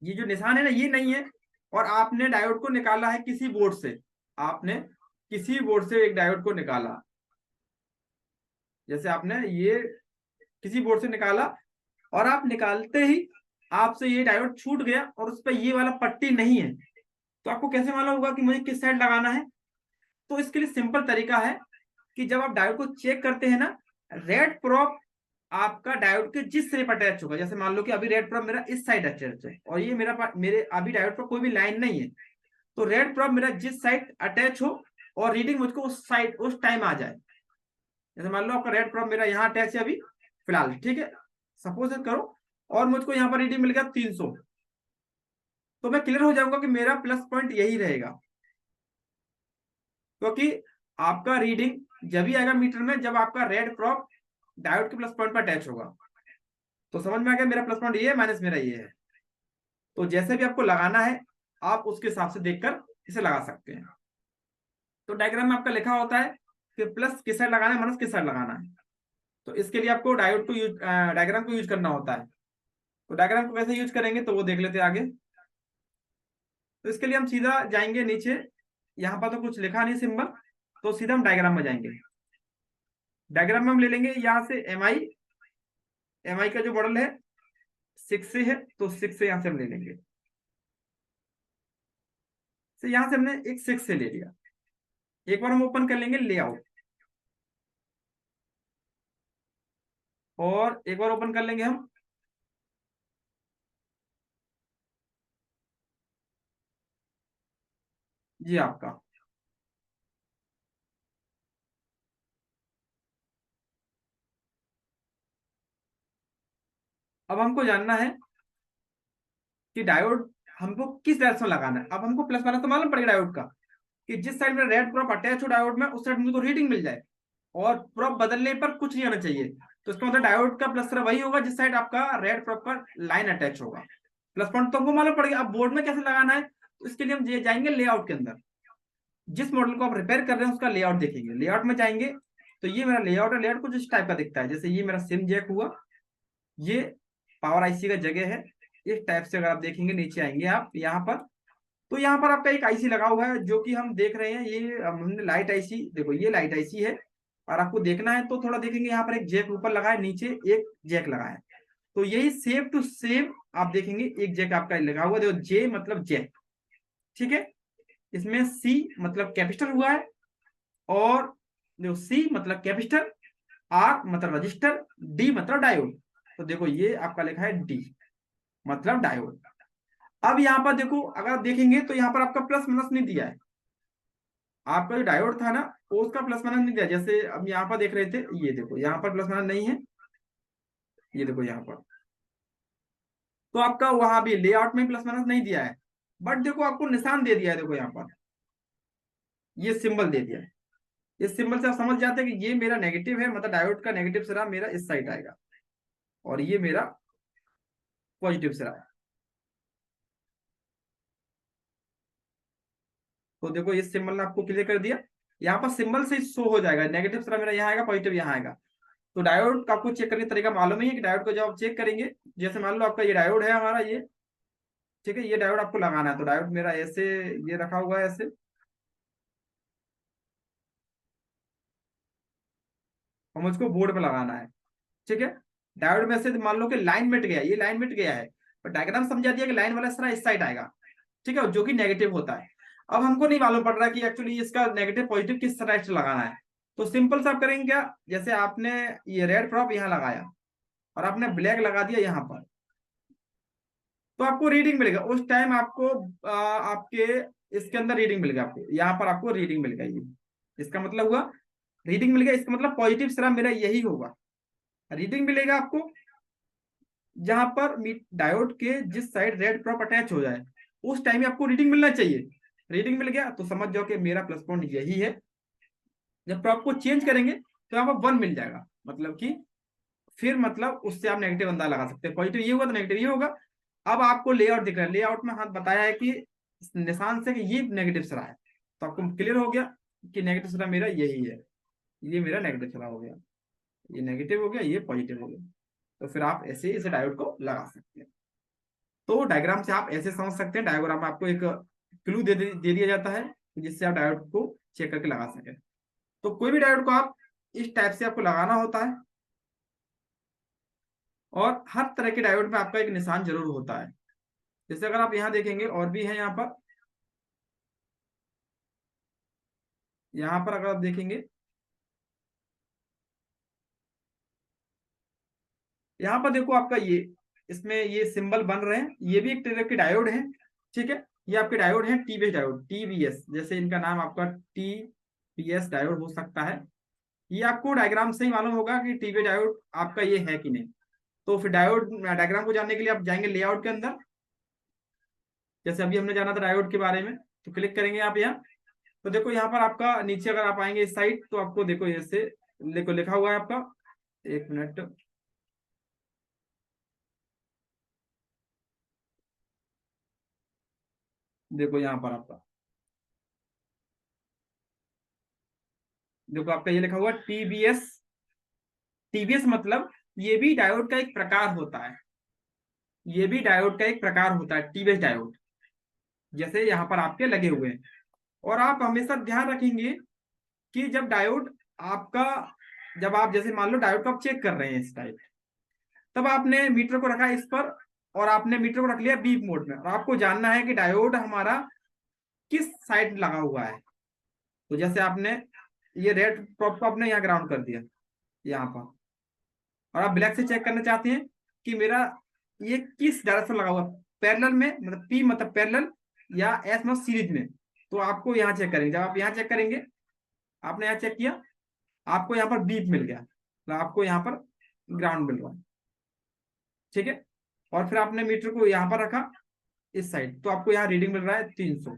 ये जो निशान है ना ये नहीं है, और आपने डायोड को निकाला है किसी बोर्ड से, आपने किसी बोर्ड से एक डायोड को निकाला, जैसे आपने ये किसी बोर्ड से निकाला, और आप निकालते ही आपसे ये डायोड छूट गया और उस पर ये वाला पट्टी नहीं है, तो आपको कैसे मालूम होगा कि मुझे किस साइड लगाना है? तो इसके लिए सिंपल तरीका है, कि जब आप डायोड को चेक करते हैं ना, रेड प्रोब आपका डायोड के जिस सिरे पर अटैच होगा, जैसे मान लो कि अभी रेड प्रोब मेरा इस साइड अटैच है और ये मेरे अभी डायोड पर कोई भी लाइन नहीं है, तो रेड प्रोब मेरा जिस साइड अटैच हो और रीडिंग मुझको उस साइड उस टाइम आ जाए। जैसे मान लो आपका रेड प्रोब मेरा यहाँ अटैच है अभी फिलहाल, ठीक है, सपोज करो, और मुझको यहाँ पर रीडिंग मिल गया 300, तो मैं क्लियर हो जाऊंगा कि मेरा प्लस पॉइंट यही रहेगा, क्योंकि आपका रीडिंग जब भी आएगा मीटर में जब आपका रेड प्रोब डायोड के प्लस पॉइंट पर अटैच होगा। तो समझ में आ गया, मेरा प्लस पॉइंट ये है, माइनस मेरा ये है। तो जैसे भी आपको लगाना है आप उसके हिसाब से देखकर इसे लगा सकते हैं। तो डायग्राम में आपका लिखा होता है कि प्लस किस साइड लगाना है, माइनस किस साइड लगाना है। तो इसके लिए आपको डायोड को यूज डायग्राम को यूज करना होता है। तो डायग्राम को कैसे यूज करेंगे तो वो देख लेते हैं आगे। तो इसके लिए हम सीधा जाएंगे नीचे, यहाँ पर तो कुछ लिखा नहीं सिंबल, तो सीधा हम डायग्राम में जाएंगे। डायग्राम में हम ले लेंगे यहाँ से एम आई का जो मॉडल है 6 से है, तो 6 से यहाँ से हम ले लेंगे। तो यहाँ से हमने एक 6 से ले लिया। एक बार हम ओपन कर लेंगे लेआउट, और एक बार ओपन कर लेंगे हम जी आपका। अब हमको जानना है कि डायोड हमको किस डायरेक्शन में लगाना है। अब हमको प्लस माइनस तो मालूम पड़ेगा डायोड का, कि जिस साइड में रेड प्रॉप अटैच हो डायोड में उस साइड मुझको रीडिंग मिल जाए, और प्रॉप बदलने पर कुछ नहीं होना चाहिए। तो इसका मतलब डायोड का प्लस वही होगा जिस साइड आपका रेड प्रॉप पर लाइन अटैच होगा। प्लस पॉइंट तो हमको मालूम पड़ेगा। अब बोर्ड में कैसे लगाना है, तो इसके लिए हम जाएंगे लेआउट के अंदर। जिस मॉडल को आप रिपेयर कर रहे हैं उसका लेआउट देखेंगे, लेआउट में जाएंगे तो ये मेरा लेआउट है। लेआउट कुछ इस टाइप का दिखता है, जैसे ये मेरा सिम जैक हुआ, ये पावर आईसी का जगह है, इस टाइप से अगर आप देखेंगे नीचे आएंगे आप यहाँ पर, तो यहाँ पर आपका एक आईसी लगा हुआ है जो कि हम देख रहे हैं। ये हमने लाइट आईसी, देखो ये लाइट आईसी है, और आपको देखना है तो थोड़ा देखेंगे यहाँ पर एक जैक ऊपर लगा है, नीचे एक जैक लगा है। तो यही सेम टू सेम आप देखेंगे एक जैक आपका लगा हुआ, देखो जे मतलब जैक, ठीक है। इसमें सी मतलब कैपेसिटर हुआ है, और देखो सी मतलब कैपेसिटर, आर मतलब रजिस्टर, डी मतलब डायोड। तो देखो ये आपका लिखा है डी मतलब डायोड। अब यहाँ पर देखो अगर आप देखेंगे तो यहाँ पर आपका प्लस माइनस नहीं दिया है। आपका जो डायोड था ना वो उसका प्लस माइनस नहीं दिया, जैसे अब यहाँ पर देख रहे थे, ये देखो यहाँ पर प्लस माइनस नहीं है, ये देखो यहाँ पर। तो आपका वहां भी लेआउट में प्लस माइनस नहीं दिया है, बट देखो आपको निशान दे दिया है, देखो यहाँ पर ये सिंबल दे दिया है। इस सिंबल से आप समझ जाते हैं कि ये मेरा नेगेटिव है, मतलब डायोड का नेगेटिव सिरा मेरा इस साइड आएगा, और ये मेरा पॉजिटिव सिरा है। तो देखो इस सिंबल ने आपको क्लियर कर दिया, यहाँ पर सिंबल से शो हो जाएगा, नेगेटिव सिरा मेरा यहाँ आएगा, पॉजिटिव यहाँ आएगा। तो डायोड का आपको चेक करने का तरीका मालूम ही है कि डायोड को जब आप चेक करेंगे, जैसे मान लो आपका ये डायोड है हमारा ये, ठीक है, ये डायोड आपको लगाना है। तो डायोड मेरा ऐसे ये रखा हुआ है ऐसे, और मुझको बोर्ड पे लगाना है, ठीक है। डायोड में से मान लो कि लाइन मिट गया, ये लाइन मिट गया है, पर डायग्राम समझा दिया कि लाइन वाला सारा इस साइड आएगा, ठीक है, जो कि नेगेटिव होता है। अब हमको नहीं मालूम पड़ रहा कि एक्चुअली इसका नेगेटिव पॉजिटिव किस तरह से लगाना है। तो सिंपल सा आप करेंगे क्या, जैसे आपने ये रेड प्रॉप यहाँ लगाया और आपने ब्लैक लगा दिया यहाँ पर, तो आपको रीडिंग मिलेगा उस टाइम आपको आपके इसके अंदर रीडिंग मिलेगा, आपको यहाँ पर आपको रीडिंग मिलेगा। ये इसका मतलब हुआ रीडिंग मिल गया, इसका मतलब पॉजिटिव सिरा मेरा यही होगा। रीडिंग मिलेगा आपको जहां पर डायोड के जिस साइड रेड प्रॉप अटैच हो जाए उस टाइम में आपको रीडिंग मिलना चाहिए। रीडिंग मिल गया तो समझ जाओ कि मेरा प्लस पॉइंट यही है। जब प्रॉप को चेंज करेंगे तो यहाँ पर 1 मिल जाएगा, मतलब कि फिर मतलब उससे आप नेगेटिव अंदाजा लगा सकते हैं, पॉजिटिव ये होगा तो नेगेटिव ये होगा। अब आपको लेआउट दिख रहा है, लेआउट में हाथ बताया है कि निशान से कि ये नेगेटिव सिरा है, तो आपको क्लियर हो गया कि नेगेटिव सिरा मेरा यही है, ये मेरा नेगेटिव सिरा हो गया, ये नेगेटिव हो गया, ये पॉजिटिव हो गया। तो फिर आप ऐसे इस डायोड को लगा सकते हैं। तो डायग्राम से आप ऐसे समझ सकते हैं, डायग्राम में आपको एक क्लू दे दिया जाता है जिससे आप डायोड को चेक करके लगा सकें। तो कोई भी डायोड को आप इस टाइप से आपको लगाना होता है, और हर तरह के डायोड में आपका एक निशान जरूर होता है। जैसे अगर आप यहाँ देखेंगे और भी है यहाँ पर अगर आप देखेंगे यहाँ पर देखो आपका ये, इसमें ये सिंबल बन रहे हैं, ये भी एक तरह के डायोड है, ठीक है। ये आपके डायोड हैं टी बेस डायोड, टीबीएस, जैसे इनका नाम आपका टीबीएस डायोड हो सकता है। ये आपको डायग्राम से ही मालूम होगा कि टीबीएस डायोड आपका ये है कि नहीं। तो फिर डायोड डायग्राम को जानने के लिए आप जाएंगे लेआउट के अंदर, जैसे अभी हमने जाना था डायोड के बारे में, तो क्लिक करेंगे आप यहाँ। तो देखो यहाँ पर आपका नीचे अगर आप आएंगे इस साइड, तो आपको देखो ऐसे देखो लिखा हुआ है आपका, एक मिनट, देखो यहाँ पर आपका, देखो आपका ये लिखा हुआ टीबीएस। टीबीएस मतलब ये भी डायोड का एक प्रकार होता है, ये भी डायोड का एक प्रकार होता है टीबीएस डायोड, जैसे यहाँ पर आपके लगे हुए हैं। और आप हमेशा ध्यान रखेंगे कि जब डायोड आपका, जब आप जैसे मान लो डायोड को आप चेक कर रहे हैं इस टाइप, तब आपने मीटर को रखा इस पर, और आपने मीटर को रख लिया बीप मोड में, और आपको जानना है कि डायोड हमारा किस साइड लगा हुआ है। तो जैसे आपने ये रेड टॉप को आपने यहाँ ग्राउंड कर दिया यहाँ पर, और आप ब्लैक से चेक करना चाहते हैं कि मेरा ये किस डायरेक्शन लगा हुआ, पैरेलल में, मतलब पी मतलब पैरेलल, या एस मतलब सीरीज में। तो आपको यहाँ चेक करेंगे, जब आप यहाँ चेक करेंगे, आपने यहाँ चेक किया, आपको यहाँ पर बीप मिल गया, तो आपको यहाँ पर ग्राउंड मिल रहा है, ठीक है। और फिर आपने मीटर को यहाँ पर रखा इस साइड, तो आपको यहाँ रीडिंग मिल रहा है 300।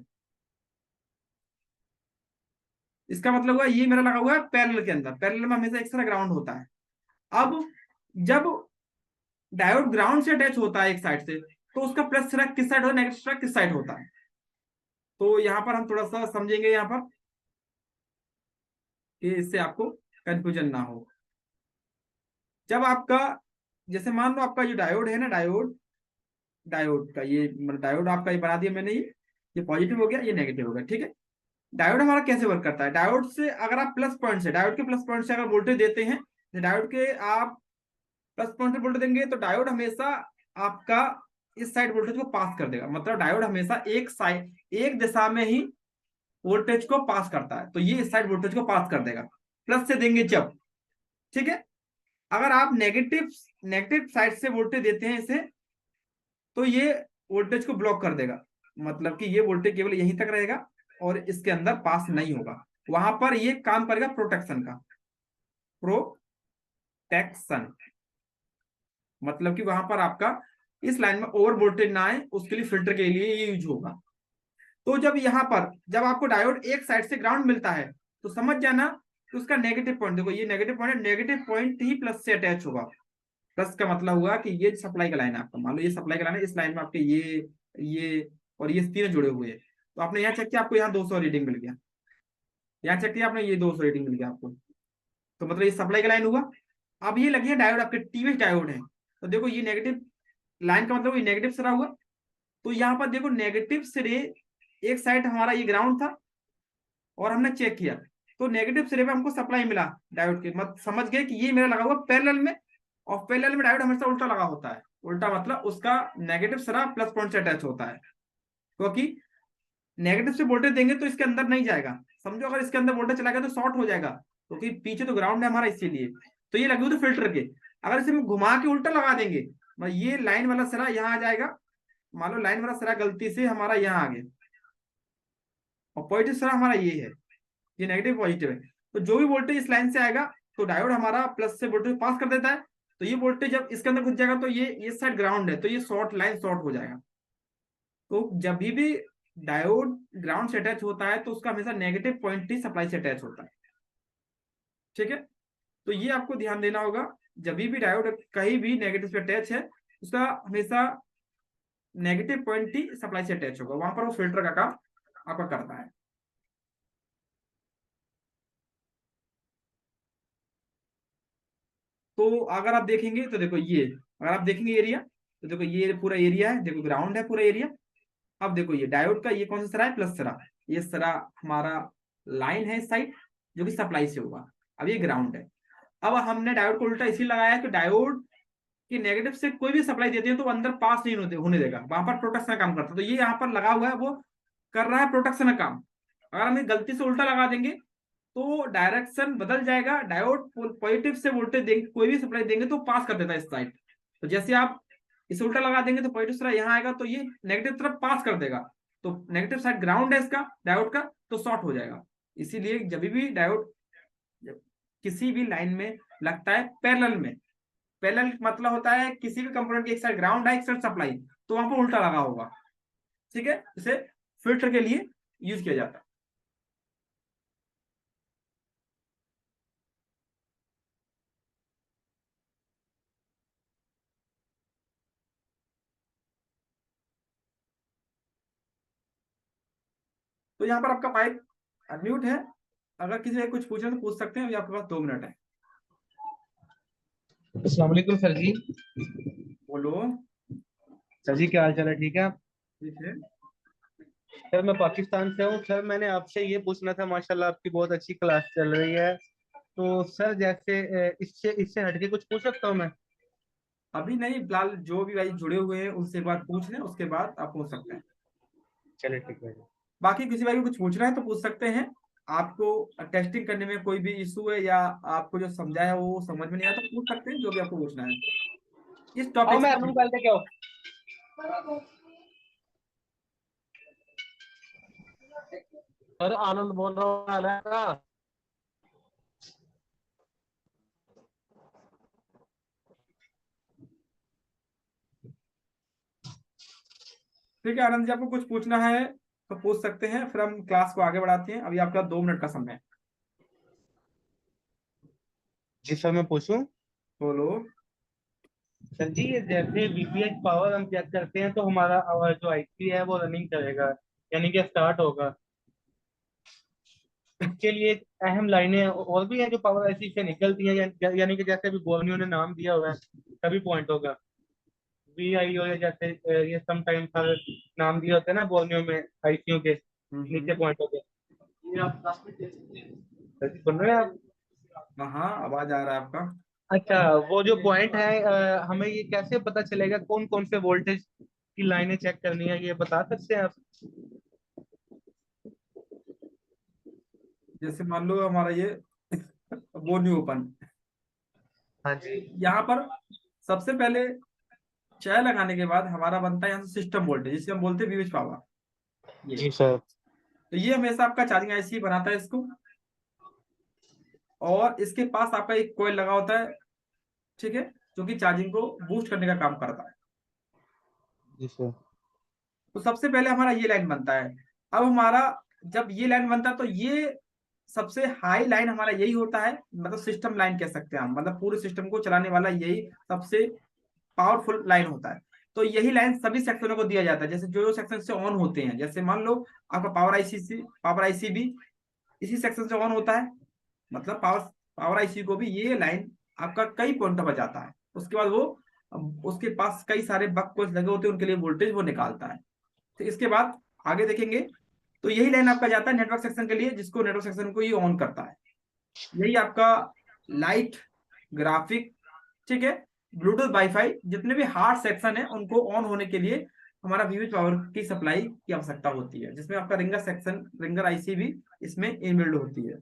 इसका मतलब हुआ ये मेरा लगा हुआ है पैरेलल के अंदर, पैरेलल में हमेशा एक तरह ग्राउंड होता है। अब जब डायोड ग्राउंड से अटैच होता है एक साइड से, तो उसका प्लस सिरा किस साइड होता है, नेगेटिव सिरा किस साइड होता है। तो यहाँ पर हम थोड़ा सा समझेंगे यहाँ पर, कि इससे आपको कंफ्यूजन ना हो। जब आपका, जैसे मान लो आपका जो डायोड है ना, डायोड, डायोड का ये मतलब डायोड आपका ये बना दिया मैंने, ये पॉजिटिव हो गया, ये नेगेटिव हो गया, ठीक है। डायोड हमारा कैसे वर्क करता है, डायोड से अगर आप प्लस पॉइंट से, डायोड के प्लस पॉइंट से अगर वोल्टेज देते हैं, तो डायोड के आप प्लस पॉइंट से वोल्टेज देंगे, तो डायोड हमेशा आपका इस साइड वोल्टेज को पास कर देगा। मतलब डायोड हमेशा एक साइड, एक दिशा में ही वोल्टेज को पास करता है, तो ये इस साइड वोल्टेज को पास कर देगा, प्लस से देंगे जब, ठीक है। अगर आप नेगेटिव नेगेटिव साइड से वोल्टेज देते हैं इसे, तो ये वोल्टेज को ब्लॉक कर देगा, मतलब कि ये वोल्टेज केवल यहीं तक रहेगा और इसके अंदर पास नहीं होगा। वहां पर ये काम करेगा प्रोटेक्शन का, प्रोटेक्शन, मतलब कि वहां पर आपका इस लाइन में ओवर वोल्टेज ना आए, उसके लिए फिल्टर के लिए ये यूज होगा। तो जब यहाँ पर जब आपको डायोड एक साइड से ग्राउंड मिलता है, तो समझ जाना कि उसका नेगेटिव पॉइंट, देखो ये नेगेटिव पॉइंट है, नेगेटिव पॉइंट ही प्लस से अटैच होगा। प्लस का मतलब हुआ कि ये सप्लाई का लाइन है आपका, मान लो ये सप्लाई का लाइन है, इस लाइन में आपके ये और ये तीनों जुड़े हुए हैं। तो आपने यहाँ चेक किया, आपको यहाँ 200 रीडिंग मिल गया, यहाँ चेक किया आपने, ये 200 रीडिंग मिल गया आपको, तो मतलब ये सप्लाई का लाइन हुआ। अब ये लगी है डायोड, आपके टीवीएस डायोड है, तो देखो ये नेगेटिव लाइन का मतलब ये नेगेटिव सिरा हुआ। तो यहाँ पर देखो नेगेटिव सिरे, एक साइड हमारा ये ग्राउंड था, और हमने चेक किया, तो नेगेटिव सिरे पे हमको सप्लाई मिला डायोड के, मत समझ गए कि ये मेरा लगा हुआ पैरेलल में, और पैरेलल में डायोड हमेशा उल्टा लगा होता है। उल्टा मतलब उसका नेगेटिव सिरा प्लस पॉइंट से अटैच होता है, क्योंकि नेगेटिव से वोल्टेज देंगे तो इसके अंदर नहीं जाएगा, समझो अगर इसके अंदर वोल्टेज चला गया तो शॉर्ट हो जाएगा, क्योंकि पीछे तो ग्राउंड है हमारा, इसीलिए। तो ये लगे हुए थे फिल्टर के, अगर इसे घुमा के उल्टा लगा देंगे, ये लाइन वाला सिरा यहाँ आ जाएगा, मान लो लाइन वाला सिरा गलती से हमारा यहाँ आ गया, और पॉजिटिव सिरा हमारा ये है, ये नेगेटिव पॉजिटिव है, तो जो भी वोल्टेज इस लाइन से आएगा, तो डायोड हमारा प्लस से वोल्टेज पास कर देता है। तो ये वोल्टेज जब इसके अंदर घुस जाएगा, तो ये साइड ग्राउंड है, तो ये शॉर्ट लाइन शॉर्ट हो जाएगा। तो जब भी डायोड ग्राउंड से अटैच होता है, तो उसका हमेशा नेगेटिव पॉइंट ही सप्लाई से अटैच होता है, ठीक है। तो ये आपको ध्यान देना होगा, जब भी डायोड कहीं भी नेगेटिव से अटैच है, उसका हमेशा नेगेटिव पॉइंट ही सप्लाई से अटैच होगा, वहां पर वो फिल्टर का काम आपका करता है। तो अगर आप देखेंगे, तो देखो ये, अगर आप देखेंगे एरिया, तो देखो ये पूरा एरिया है, देखो ग्राउंड है पूरा एरिया। अब देखो ये डायोड का ये कौन सा सिरा है, प्लस सिरा, ये सिरा हमारा लाइन है इस साइड, जो कि सप्लाई से होगा। अब ये ग्राउंड है। अब हमने डायोड को उल्टा इसलिए लगाया है कि डायोड कि नेगेटिव से कोई भी सप्लाई देते हैं तो अंदर पास नहीं होने देगा, वहां पर प्रोटेक्शन का काम करता है। तो ये यहाँ पर लगा हुआ है, वो कर रहा है प्रोटेक्शन का काम। अगर हम गलती से उल्टा लगा देंगे, तो डायरेक्शन बदल जाएगा, डायोड पॉजिटिव से वोल्टेज देंगे, कोई भी सप्लाई देंगे तो पास कर देता है इस साइड, तो जैसे आप इसे उल्टा लगा देंगे तो पॉजिटिव तरफ यहाँ आएगा, तो ये नेगेटिव तरफ पास कर देगा, तो नेगेटिव साइड ग्राउंड है इसका डायोड का, तो शॉर्ट हो जाएगा। इसीलिए जब भी डायोड किसी भी लाइन में लगता है पैरेलल में, पैरेलल मतलब होता है किसी भी कंपोनेंट की एक साइड ग्राउंड है एक साइड सप्लाई, तो वहां पर उल्टा लगा होगा। ठीक है, इसे फिल्टर के लिए यूज किया जाता है। तो यहाँ पर आपका माइक म्यूट है, अगर किसी से कुछ पूछे तो पूछ सकते हैं, अभी आपके पास 2 मिनट है। अस्सलाम वालेकुम सर जी। बोलो। सर जी क्या हाल चाल है, ठीक है? ठीक है। सर मैं पाकिस्तान से हूँ सर, मैंने आपसे ये पूछना था, माशाल्लाह आपकी बहुत अच्छी क्लास चल रही है। तो सर जैसे इससे इससे हटके कुछ पूछ सकता हूँ मैं? अभी नहीं, फिलहाल जो भी भाई जुड़े हुए हैं उनसे एक बार पूछ लें, उसके बाद आप पूछ सकते हैं। चलिए ठीक है। बाकी किसी भाई को कुछ पूछना है तो पूछ सकते हैं। आपको टेस्टिंग करने में कोई भी इशू है या आपको जो समझाया है वो समझ में नहीं आया तो पूछ सकते हैं, जो भी आपको पूछना है इस आओ टॉपिक मैं से। आपको निकाल दे क्या हो। सर आनंद बोल रहा हूँ आना का। ठीक है आनंद जी, आपको कुछ पूछना है तो पूछ सकते हैं, फिर हम क्लास को आगे बढ़ाते हैं। अभी आपका 2 मिनट का समय है। जी सर मैं पूछूं? बोलो। सर जी ये जैसे वीपीएच पावर हम चेक करते हैं तो हमारा जो आईसी है वो रनिंग करेगा, यानी कि स्टार्ट होगा। इसके लिए अहम लाइनें और भी हैं जो पावर आईसी से निकलती हैं, यानी कि जैसे अभी बोर्नियो ने नाम दिया हुआ है तभी पॉइंट होगा। वी आई ओ, या जैसे ये समटाइम्स हर नाम दिए होते हैं ना बोर्नियो में आईसीयू के नीचे हम्म। पॉइंट होते हैं। ये आप सुन रहे हैं आप? हाँ हाँ, आवाज आ रहा है आपका। अच्छा, वो जो पॉइंट है हमें ये कैसे पता चलेगा कौन कौन से वोल्टेज की लाइनें चेक करनी है, ये बता सकते हैं आप? जैसे मान लो हमारा ये वो न्यू ओपन, हाँ जी। यहाँ पर सबसे पहले चाय लगाने के बाद हमारा बनता है यहाँ से सिस्टम वोल्टेज, जिसे हम बोलते हैं वीएच पावर। ये जी सर। तो ये हमेशा आपका चार्जिंग आईसी बनाता है इसको, और इसके पास आपका एक कोयल लगा होता है। ठीक है, जो कि चार्जिंग को बूस्ट करने का काम करता है। जी सर। तो सबसे पहले हमारा ये लाइन बनता है। अब हमारा जब ये लाइन बनता है तो ये सबसे हाई लाइन हमारा यही होता है, मतलब सिस्टम लाइन कह सकते हैं हम, मतलब पूरे सिस्टम को चलाने वाला यही सबसे पावरफुल लाइन होता है। तो यही लाइन सभी सेक्शनों को दिया जाता है, जैसे जो जो सेक्शन से ऑन होते हैं, जैसे मान लो आपका पावर आईसी भी इसी सेक्शन से ऑन होता है, मतलब पावर पावर आईसी को भी ये लाइन आपका कई पॉइंटों पर जाता है। उसके बाद वो उसके पास कई सारे बक कोल्स लगे होते हैं, उनके लिए वोल्टेज वो निकालता है। तो इसके बाद आगे देखेंगे तो यही लाइन आपका जाता है नेटवर्क सेक्शन के लिए, जिसको नेटवर्क सेक्शन को ये ऑन करता है। यही आपका लाइट, ग्राफिक, ठीक है, ब्लूटूथ, वाईफाई, जितने भी हार्ड सेक्शन है उनको ऑन होने के लिए हमारा विविध पावर की सप्लाई की आवश्यकता होती है, जिसमें आपका रिंगर सेक्शन, रिंगर आईसी भी इसमें इनबिल्ड होती है।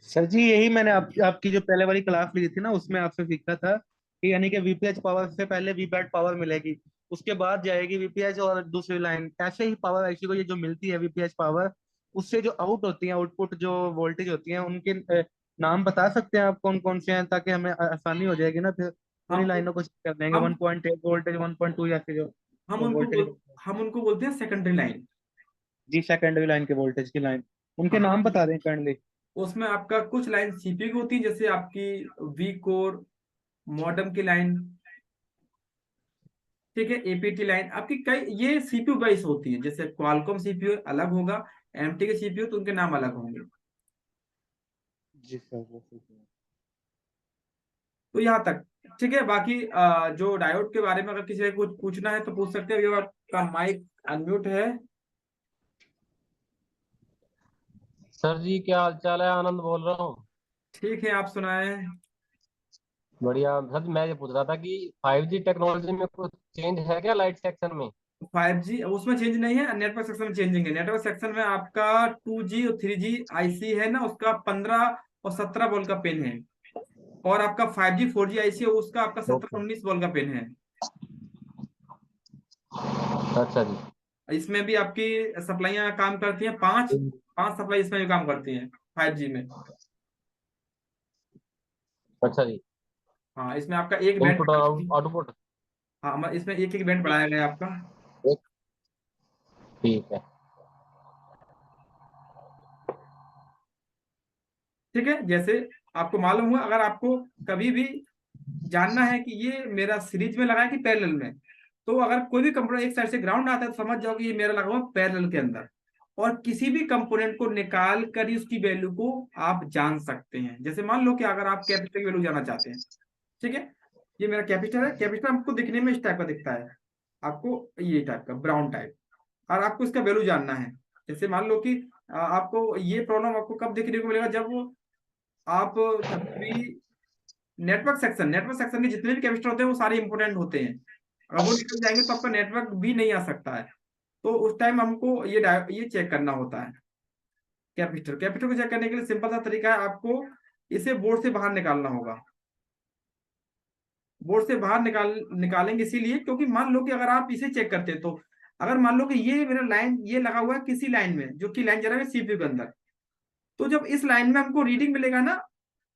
सर जी यही मैंने आपकी जो पहले वाली क्लास ली थी ना उसमें आपसे सीखा था कि यानी कि वीपीएच पावर से पहले वीपैट पावर मिलेगी, उसके बाद जाएगी वीपीएच और दूसरी लाइन, ऐसे ही पावर आईसी को ये जो मिलती है वीपीएच पावर, उससे जो आउट होती है आउटपुट जो वोल्टेज होती है उनके नाम बता सकते हैं आप कौन कौन से हैं, ताकि हमें आसानी हो जाएगी ना, फिर पूरी हम लाइनों को चेक कर देंगे। हम 1.8 वोल्टेज, 1.2, या फिर जो हम उनको वोल्टेज। हम उनको बोलते हैं सेकेंडरी लाइन। जी सेकेंडरी लाइन के वोल्टेज की लाइन, उनके हाँ, नाम बता दें काइंडली। उसमें आपका कुछ लाइन सीपीयू की होती है, जैसे आपकी वी कोर मॉडेम की लाइन, ठीक है, एपीटी लाइन आपकी कई ये सीपीयू बेस होती है, जैसे क्वालकॉम सीपीयू अलग होगा, एमटी के सीपीयू तो उनके नाम अलग होंगे। जी सर वो ठीक है। तो यहाँ तक ठीक है। बाकी जो डायोड के बारे में अगर किसी को कुछ पूछना है तो पूछ सकते हैं, अभी आपका माइक अनम्यूट है। सर जी क्या हाल चाल है, आनंद बोल रहा हूँ। ठीक है, आप सुनाए। बढ़िया सर, मैं ये पूछ रहा था कि 5G टेक्नोलॉजी में कुछ चेंज है क्या लाइट सेक्शन में? 5G उसमें चेंज नहीं है, नेटवर्क सेक्शन में चेंजिंग है। नेटवर्क सेक्शन में आपका 2G और 3G आईसी है ना, उसका 15 और 17 वोल्ट का पिन है, और आपका 5G 4G आईसी है, उसका आपका 17-19 वोल्ट का पिन है। अच्छा जी। इसमें भी आपकी सप्लाइयाँ काम करती हैं, पांच पांच सप्लाई इसमें भी काम करती हैं 5G में। अच्छा जी। हाँ, इसमें आपका एक बैंड, इनपुट और आउटपुट। हाँ इसमें एक एक बैंड बढ़ाया गया है आपका। ठीक है। ठीक है, जैसे आपको मालूम हुआ, अगर आपको कभी भी जानना है कि ये मेरा सीरीज में लगा है कि पैरेलल में, तो अगर कोई भी कंपोनेंट एक साइड से ग्राउंड आता है तो समझ जाओ कि ये मेरा लगा हुआ पैरेलल के अंदर। और किसी भी कंपोनेंट को निकाल कर ही उसकी वैल्यू को आप जान सकते हैं। जैसे मान लो कि अगर आप कैपेसिटर की वैल्यू जानना चाहते हैं, ठीक है, ये मेरा कैपेसिटर है, कैपेसिटर आपको दिखने में इस टाइप का दिखता है, आपको ये टाइप का ब्राउन टाइप, और आपको इसका वैल्यू जानना है। जैसे मान लो कि आपको ये प्रॉब्लम आपको कब देखने को मिलेगा, जब आप कभी भी नेटवर्क सेक्शन के जितने भी कैपेसिटर होते हैं वो सारे इंपोर्टेंट होते हैं। अगर वो निकल जाएंगे तो आपका नेटवर्क भी नहीं आ सकता है। तो उस टाइम हमको ये चेक करना होता है। कैपेसिटर को चेक करने के लिए सिंपल सा तरीका है, आपको इसे बोर्ड से बाहर निकालना होगा। बोर्ड से बाहर निकालेंगे इसीलिए क्योंकि मान लो कि अगर आप इसे चेक करते हैं, तो अगर मान लो कि ये मेरा लाइन ये लगा हुआ है किसी लाइन में, जो कि लाइन जा रहा है सीपीयू के अंदर, तो जब इस लाइन में हमको रीडिंग मिलेगा ना,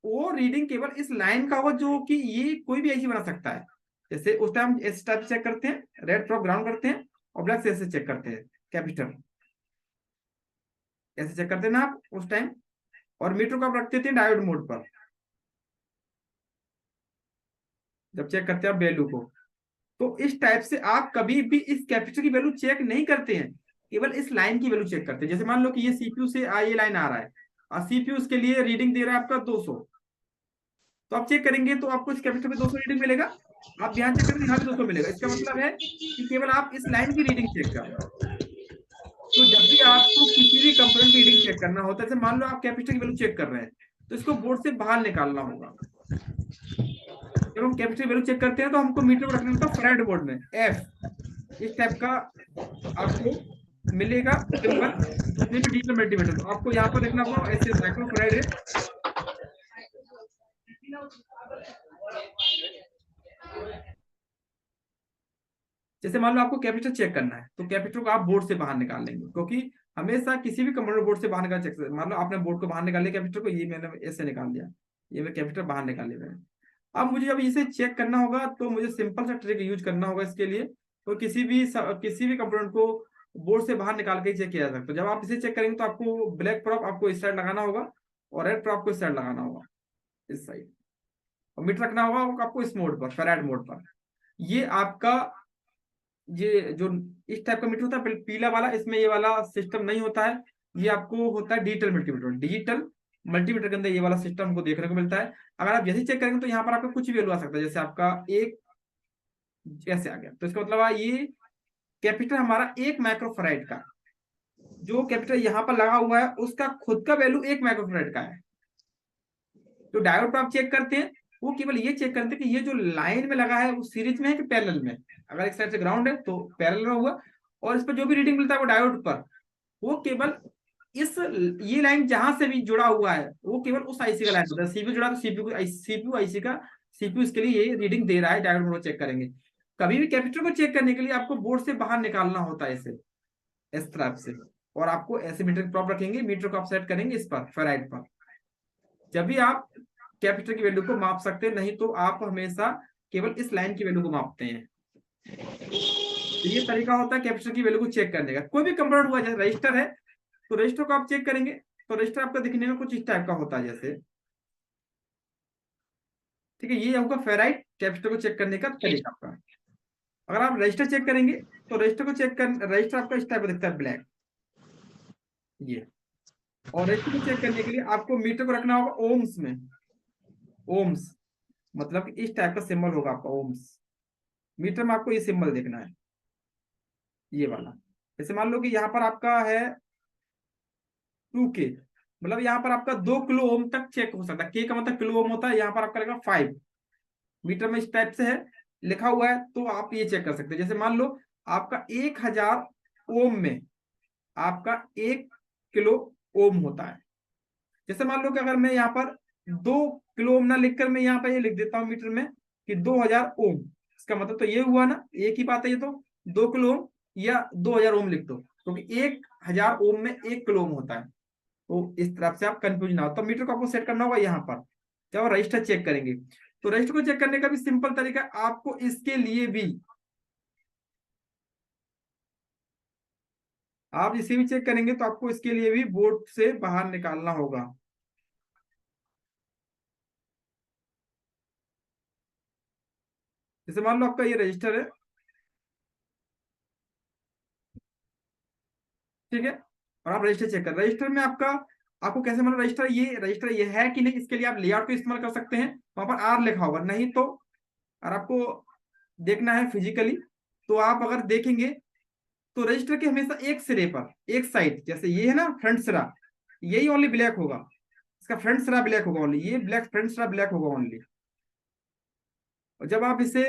वो रीडिंग केवल इस लाइन का होगा, जो कि ये कोई भी ऐसी बना सकता है। जैसे उस टाइम इस टाइप चेक करते हैं, रेड फ्रॉक ग्राउंड करते हैं, और ब्लैक से ऐसे चेक करते हैं कैपेसिटर, ऐसे चेक करते हैं ना आप उस टाइम। और मीटर को आप रखते थे डायोड मोड पर, जब चेक करते हैं आप वैल्यू को। तो इस टाइप से आप कभी भी इस कैपेसिटर की वैल्यू चेक नहीं करते हैं, केवल इस लाइन की वैल्यू चेक करते हैं। जैसे मान लो कि ये सीपीयू से ये लाइन आ रहा है, और सीपीयू उसके लिए रीडिंग दे रहा है आपका 200, तो आप चेक करेंगे तो आपको इस कैपेसिटर में 200 रीडिंग मिलेगा। आप यहाँ चेक करेंगे, यहाँ भी 200 मिलेगा। इसका मतलब है कि केवल आप इस लाइन की रीडिंग चेक कर रहे हैं। तो जब भी आपको किसी भी कंपोनेंट की रीडिंग चेक करना होता है, जैसे मान लो आप कैपेसिटर की वैल्यू चेक कर रहे हैं, तो इसको बोर्ड से बाहर निकालना होगा। जब हम कैपेसिटर की वैल्यू चेक करते हैं तो हमको मीटर को रखना होता है फैराड बोर्ड में, एफ इस टाइप का आपको मिलेगा सिंबल। जितने भी डिजिटल मल्टीमीटर, तो आपको यहाँ पर देखना होगा ऐसे माइक्रो फैराड है। जैसे मान लो आपको कैपेसिटर चेक करना है, तो कैपेसिटर को आप बोर्ड से बाहर निकाल लेंगे, क्योंकि हमेशा किसी भी कंपोनेंट बोर्ड से बाहर निकाल चेक। मान लो आपने बोर्ड को बाहर निकाल लिया, कैपेसिटर को ये मैंने ऐसे निकाल दिया, ये मैं कैपेसिटर बाहर निकाल लिया मैंने। अब मुझे जब इसे चेक करना होगा तो मुझे सिंपल सा ट्रिक यूज करना होगा इसके लिए। तो किसी भी कंपोनेंट को बोर्ड से बाहर निकाल के चेक किया जा सकता है। जब आप इसे चेक करेंगे तो आपको ब्लैक प्रॉप आपको इस साइड लगाना होगा, और रेड प्रॉप को इस साइड लगाना होगा, इस साइड। और मीटर रखना होगा आपको इस मोड पर, फैराड मोड पर। ये आपका ये जो इस टाइप का मीटर होता है पीला वाला, इसमें ये वाला सिस्टम नहीं होता है। ये आपको होता है डिजिटल मल्टीमीटर। डिजिटल मल्टीमीटर के अंदर ये वाला सिस्टम हमको देखने को मिलता है। अगर आप जैसे चेक करेंगे तो यहाँ पर आपका कुछ भी वैल्यू आ सकता है। जैसे आपका एक ऐसे आ गया, तो इसका मतलब है ये कैपिटल हमारा 1 माइक्रोफैराड का, जो कैपिटल यहाँ पर लगा हुआ है उसका खुद का वैल्यू 1 माइक्रोफैराड का है। तो डायोड पर आप चेक करते हैं, वो केवल ये चेक करते हैं कि ये जो लाइन में लगा है वो सीरीज में है कि पैरेलल में। अगर एक साइड से ग्राउंड है तो पैरेलल में हुआ, और इस पर जो भी रीडिंग मिलता है वो डायोड पर, वो केवल इस ये लाइन जहां से भी जुड़ा हुआ है वो केवल उस आईसी का लाइन होता है। सीपीयू जुड़ा तो सीपीयू आईसी का, सीपीयू इसके लिए ये रीडिंग दे रहा है, डायोड मोड चेक करेंगे। कभी भी कैपेसिटर को चेक करने के लिए आपको बोर्ड से बाहर निकालना होता है इसे, इस तरफ से। और आपको ऐसे मीटर की प्रॉप रखेंगे, मीटर को आप सेट करेंगे इस पर फेराइड पर, जब भी आप कैपेसिटर की वैल्यू को माप सकते हैं। नहीं तो आप हमेशा केवल इस लाइन की वैल्यू को मापते हैं। तो ये तरीका होता है कैपेसिटर की वैल्यू को चेक करने का। कोई भी कंपोनेंट हुआ, जैसे रजिस्टर है तो रजिस्टर को आप चेक करेंगे, तो रजिस्टर आपका दिखने में कुछ इस टाइप का होता है जैसे, ठीक है। ये होगा फेराइट कैपेसिटर को चेक करने का तरीका आपका। अगर आप रजिस्टर चेक करेंगे तो रजिस्टर आपका इस टाइप का दिखता है, ब्लैक ये। और रजिस्टर को चेक करने के लिए आपको मीटर को रखना होगा ओम्स में। ओम्स मतलब कि इस टाइप का सिंबल होगा आपका ओम्स। मीटर में आपको ये सिंबल देखना है, ये वाला। जैसे मान लो कि यहाँ पर आपका है 2K, मतलब यहाँ पर आपका 2 किलो ओम तक चेक हो सकता है। के का मतलब किलो ओम होता है, यहाँ पर आपका लगेगा 5। मीटर में इस टाइप से है लिखा हुआ है, तो आप ये चेक कर सकते हैं। जैसे मान लो आपका 1000 ओम में आपका 1 किलो ओम होता है। जैसे मान लो कि अगर मैं यहाँ पर 2 किलो ओम ना लिखकर मैं यहाँ पे ये लिख देता हूँ मीटर में कि 2000 ओम। इसका मतलब तो ये हुआ ना, एक ही बात है ये तो, 2 किलो ओम या 2000 ओम लिख दो, क्योंकि 1000 ओम में 1 किलो ओम होता है। तो इस तरफ से आप कंफ्यूज ना हो। तो मीटर को आपको सेट करना होगा यहाँ पर जब रजिस्टर चेक करेंगे। तो रजिस्टर को चेक करने का भी सिंपल तरीका है, आपको इसके लिए भी, आप इसे भी चेक करेंगे तो आपको इसके लिए भी बोर्ड से बाहर निकालना होगा। जैसे मान लो आपका ये रजिस्टर है, ठीक है, और आप रजिस्टर चेक कर, रजिस्टर में आपका, आपको कैसे मतलब रजिस्टर ये है कि नहीं, इसके लिए आप लेआउट को इस्तेमाल कर सकते हैं। वहां पर आर लिखा होगा, नहीं तो और आपको देखना है फिजिकली, तो आप अगर देखेंगे तो रजिस्टर के हमेशा एक सिरे पर, एक साइड, जैसे ये है ना फ्रंट सिरा, यही ओनली ब्लैक होगा, इसका फ्रंट सिरा ब्लैक होगा ओनली, ये ब्लैक फ्रंट सिरा ब्लैक होगा ओनली। और जब आप इसे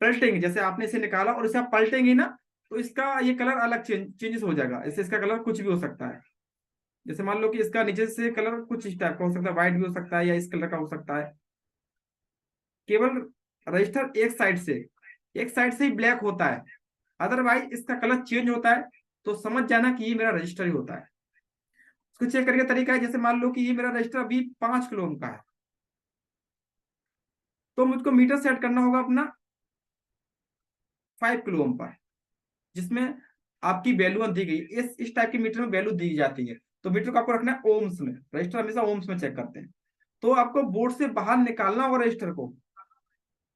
पलटेंगे, जैसे आपने इसे निकाला और इसे आप पलटेंगे ना, तो इसका ये कलर अलग चेंजेस हो जाएगा। इससे इसका कलर कुछ भी हो सकता है। जैसे मान लो कि इसका नीचे से कलर कुछ इस टाइप का हो सकता है, व्हाइट भी हो सकता है या इस कलर का हो सकता है। केवल रजिस्टर एक साइड से ही ब्लैक होता है, अदरवाइज इसका कलर चेंज होता है, तो समझ जाना कि ये मेरा रजिस्टर ही होता है। उसको चेक करने का तरीका है, जैसे मान लो कि ये मेरा रजिस्टर अभी 5 किलो ओम का है, तो मुझको मीटर सेट करना होगा अपना 5 किलो ओम पर, जिसमें आपकी वैल्यू दी गई, इस टाइप के मीटर में वैल्यू दी जाती है। तो मीटर को आपको रखना है ओम्स में, रजिस्टर हमेशा ओम्स में चेक करते हैं। तो आपको बोर्ड से बाहर निकालना होगा रजिस्टर को।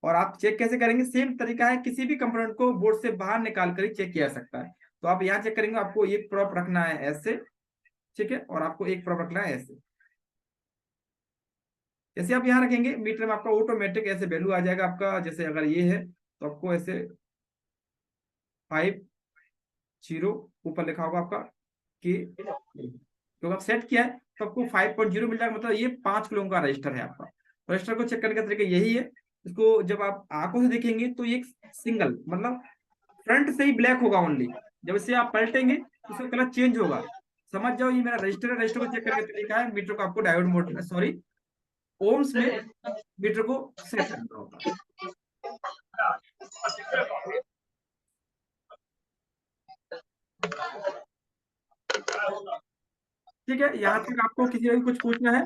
और आप चेक कैसे करेंगे, सेम तरीका है, किसी भी कंपोनेंट को बोर्ड से बाहर निकाल कर ही चेक किया जा सकता है। तो आप यहाँ चेक करेंगे, आपको एक प्रॉप रखना है ऐसे, ठीक है, और आपको एक प्रॉप रखना है ऐसे। जैसे आप यहाँ रखेंगे मीटर में आपका ऑटोमेटिक ऐसे वैल्यू आ जाएगा आपका। जैसे अगर ये है तो आपको ऐसे 50 ऊपर लिखा होगा आपका कि, तो आप सेट किया है तो आपको 5.0 मिल जाएगा, मतलब ये 5 किलो का रजिस्टर है आपका। रजिस्टर को चेक करने का तरीका यही है। इसको जब आप आंखों से देखेंगे तो ये सिंगल, मतलब फ्रंट से ही ब्लैक होगा ओनली, जब इसे आप पलटेंगे तो उसका कलर चेंज होगा। समझ जाओ ये मेरा रजिस्टर है। रजिस्टर को चेक करने का तरीका है, मीटर को आपको डायोड मोड, सॉरी, ओम्स में मीटर को सेट करना होगा। ठीक है, यहाँ तक आपको किसी को भी कुछ पूछना है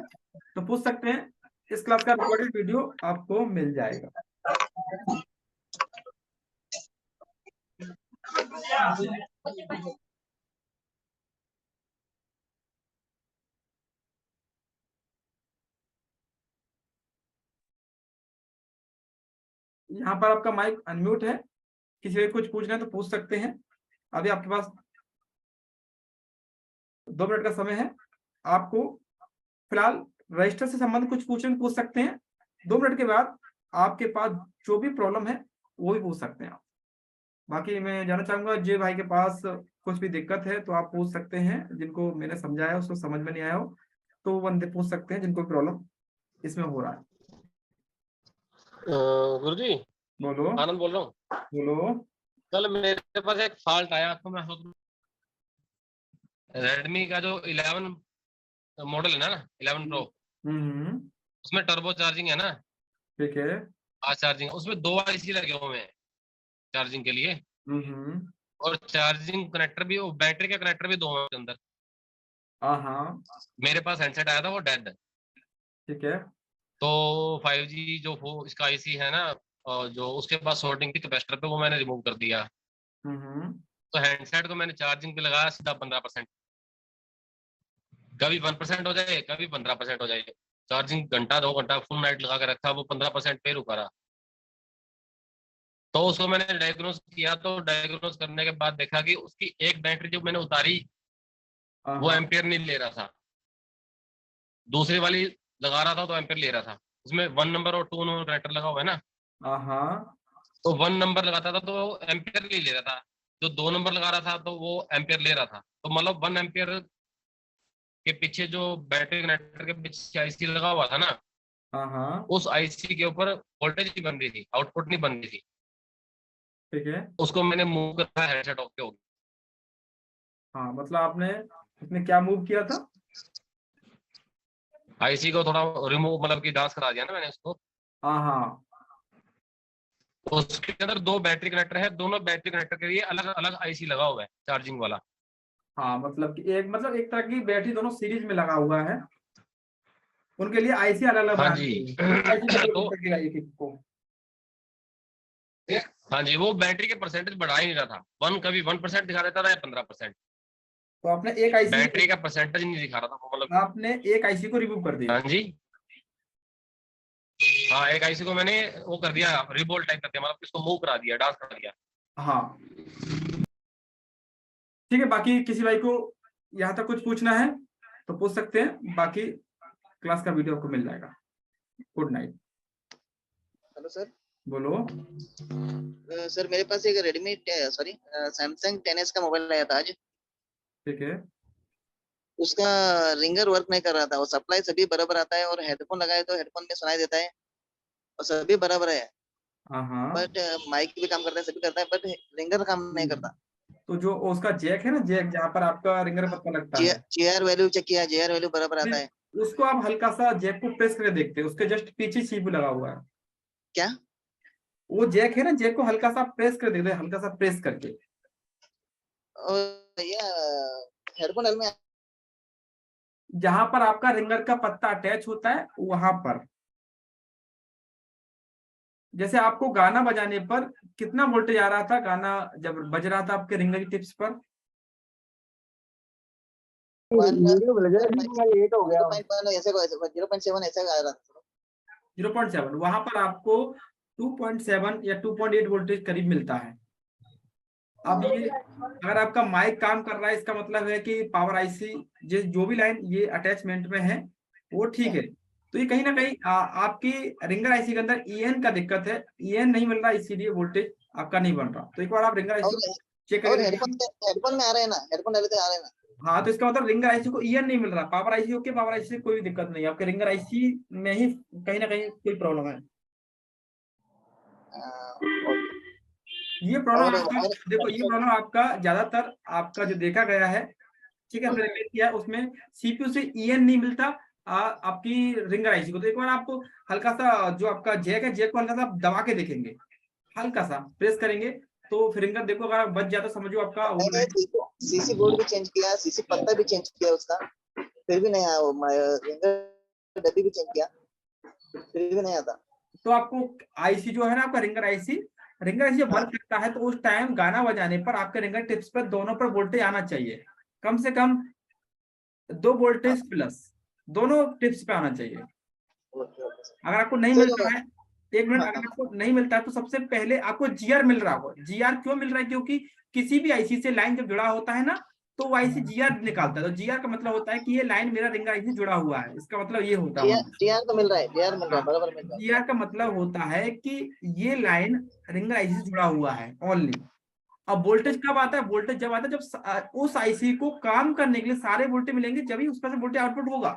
तो पूछ सकते हैं। इस क्लास का रिकॉर्डेड वीडियो आपको मिल जाएगा। यहाँ पर आपका माइक अनम्यूट है, किसी को कुछ पूछना है तो पूछ सकते हैं। अभी आपके पास 2 मिनट का समय है। आपको फिलहाल रजिस्टर से संबंधित कुछ पूछ सकते हैं। 2 मिनट के बाद आपके पास जो भी प्रॉब्लम है वो भी पूछ सकते हैं आप। बाकी मैं जानना चाहूंगा, जे भाई के पास कुछ भी दिक्कत है तो आप पूछ सकते हैं, जिनको मैंने समझाया उसको समझ में नहीं आया हो तो वो बंदे पूछ सकते हैं जिनको प्रॉब्लम इसमें हो रहा है। गुरुजी, बोलो आनंद बोल रहा हूँ। बोलो। कल मेरे पास एक फॉल्ट आया, तो मैं सोच रेडमी का जो 11 मॉडल है ना, 11 प्रो, उसमें टर्बो चार्जिंग है ना, ठीक है। फास्ट चार्जिंग, उसमें 2 आईसी लगे हुए हैं चार्जिंग के लिए, और चार्जिंग कनेक्टर भी, वो बैटरी का कनेक्टर भी 2 है उसके अंदर। हाँ, मेरे पास हैंडसेट आया था, वो डेड है। ठीक है। तो 5G जो इसका आईसी है ना, और जो उसके पास शॉर्टिंग थी कैपेसिटर पे, वो मैंने रिमूव कर दिया। तो हैंडसेट को मैंने चार्जिंग पे लगाया सीधा 15%। कभी 1% हो जाए, कभी 15% हो जाए। चार्जिंग घंटा 2 घंटा फुल नाइट लगा के रखा, वो 15% पे रुका रहा। तो उसको मैंने डायग्नोस किया, तो डायग्नोस करने के बाद देखा कि उसकी एक बैटरी जो मैंने उतारी, वो एम्पियर नहीं ले रहा था। दूसरी वाली लगा रहा था तो एम्पियर ले रहा था। उसमें 1 नंबर और 2 नंबर कनेक्टर लगा हुआ है ना, तो 1 नंबर लगाता था तो एम्पियर नहीं ले रहा था, जो 2 नंबर लगा रहा था तो वो एम्पियर ले रहा था। तो मतलब 1 एम्पियर के पीछे जो बैटरी कनेक्टर के पीछे आईसी लगा हुआ था ना, उस आईसी के ऊपर वोल्टेज नहीं बन रही थी, आउटपुट नहीं बन रही थी। ठीक है। उसको मैंने मूव करा, हेडसेट ओके हो गया। हाँ, मतलब आपने इसमें क्या मूव किया था? आईसी को थोड़ा रिमूव मतलब कि डांस करा दिया ना मैंने उसको। हाँ हाँ उसके अंदर 2 बैटरी कनेक्टर है, दोनों बैटरी कनेक्टर के लिए अलग अलग आईसी लगा हुआ है चार्जिंग वाला। हाँ, मतलब कि एक तरह की बैटरी दोनों सीरीज में लगा हुआ है, उनके लिए आईसी अलग अलग हाँ बनानी जी। चाहिए, एक आईसी से तो कर सकेगा एक एक को। हाँ जी, वो बैटरी के परसेंटेज बढ़ा ही नहीं रहा था, कभी 1% दिखा देता था या 15%। तो आपने एक आईसी बैटरी का परसेंटेज नहीं दिखा रहा था वो, मतलब। आपने एक आईसी को रिमूव कर दिया। हाँ जी, हाँ एक आईसी को मैंने वो कर दिया, रिबोल टाइप कर दिया, मतलब इसको मूव करा दिया, डांस करा दिया। हाँ ठीक है, बाकी किसी भाई को यहाँ तक कुछ पूछना है तो पूछ सकते हैं, बाकी क्लास का वीडियो आपको मिल जाएगा। Good night. Hello sir. बोलो। सर मेरे पास एक रेडमी सॉरी सैमसंग 10s का मोबाइल आया था आज। ठीक है। उसका रिंगर वर्क नहीं कर रहा था, वो सप्लाई सभी बराबर आता है और हेडफोन लगाए तो हेडफोन में सुनाई देता है और सभी बराबर है, हाँ हाँ बट माइक भी काम करता है, सभी करता है, बट रिंगर काम नहीं करता। तो जो उसका जैक है ना, जैक जहाँ पर आपका रिंगर पत्ता लगता है, जीआर वैल्यू चेक किया, जीआर वैल्यू बराबर आता है। उसको आप हल्का सा जैक को प्रेस करके देखते हैं, उसके जस्ट पीछे सीपू लगा हुआ है। क्या? वो जैक है ना, जैक को हल्का सा प्रेस कर देखते हैं, हल्का सा प्रेस करके। और ये हेडफोन में जहां पर आपका रिंगर का पत्ता अटैच होता है वहां पर, जैसे आपको गाना बजाने पर कितना वोल्टेज आ रहा था, गाना जब बज रहा था आपके रिंगर की टिप्स पर? वीडियो मिल जाएगी, मैं लेट हो गया 0.1 ऐसे 0.7 ऐसे आ रहा था। 0.7 वहां पर आपको 2.7 या 2.8 वोल्टेज करीब मिलता है। अब ये अगर आपका माइक काम कर रहा है, इसका मतलब है कि पावर आईसी जो भी लाइन ये अटैचमेंट में है वो ठीक है। तो ये कहीं ना कहीं आपकी रिंगर आईसी के अंदर ईएन का दिक्कत है, ईएन नहीं मिल रहा, इसीलिए वोल्टेज आपका नहीं बन रहा। तो एक बार आप रिंगर आईसी को चेक और करके हेडफोन में आ रहे हैं ना, हेडफोन डाले तो आ रहे हैं ना। हाँ, तो इसका मतलब रिंगर आईसी को ईएन नहीं मिल रहा, power IC okay, power IC से कोई भी दिक्कत नहीं है, आपके रिंगर आईसी में ही कहीं ना कहीं कोई प्रॉब्लम है। ये प्रॉब्लम और आपका, देखो ये प्रॉब्लम आपका ज्यादातर आपका जो देखा गया है, ठीक है, हमने रिपेयर किया है, उसमें सीपीयू से ईएन नहीं मिलता आपकी रिंगर आईसी को। तो एक बार आपको हल्का सा जो आपका जैक है, जैक को हल्का सा दबा के देखेंगे, हल्का सा प्रेस करेंगे तो फिर रिंगर देखो, अगर बच जाता समझो आपका मैंने सीसी बोर्ड भी चेंज किया, सीसी पत्ता भी चेंज किया उसका, फिर भी नहीं आया। वो रिंगर डब्बी भी चेंज किया, फिर भी नहीं आता। तो आपको आईसी जो है ना, आपका रिंगर आईसी जब वर्क करता है तो उस टाइम गाना बजाने पर आपके रिंगर टिप्स पर दोनों पर वोल्टेज आना चाहिए, कम से कम 2 वोल्टेज प्लस, दोनों टिप्स पे आना चाहिए। अगर आपको नहीं मिलता है, एक मिनट, अगर आपको नहीं मिलता है तो सबसे पहले आपको जीआर मिल रहा होगा। जीआर क्यों मिल रहा है? क्योंकि किसी भी आईसी से लाइन जब जुड़ा होता है ना, तो वो आईसी जीआर निकालता है। तो जीआर का मतलब होता है कि ये लाइन मेरा रिंगर आईसी जुड़ा हुआ है, इसका मतलब ये होता है। जीआर तो मिल रहा है, जीआर मिल रहा है, बराबर मिल रहा है। जीआर का मतलब होता है कि ये लाइन रिंगर आईसी से जुड़ा हुआ है ओनली। अब वोल्टेज कब आता है? वोल्टेज जब आता है जब उस आईसी को काम करने के लिए सारे वोल्टेज मिलेंगे, जब ही उस पर से वोल्टेज आउटपुट होगा।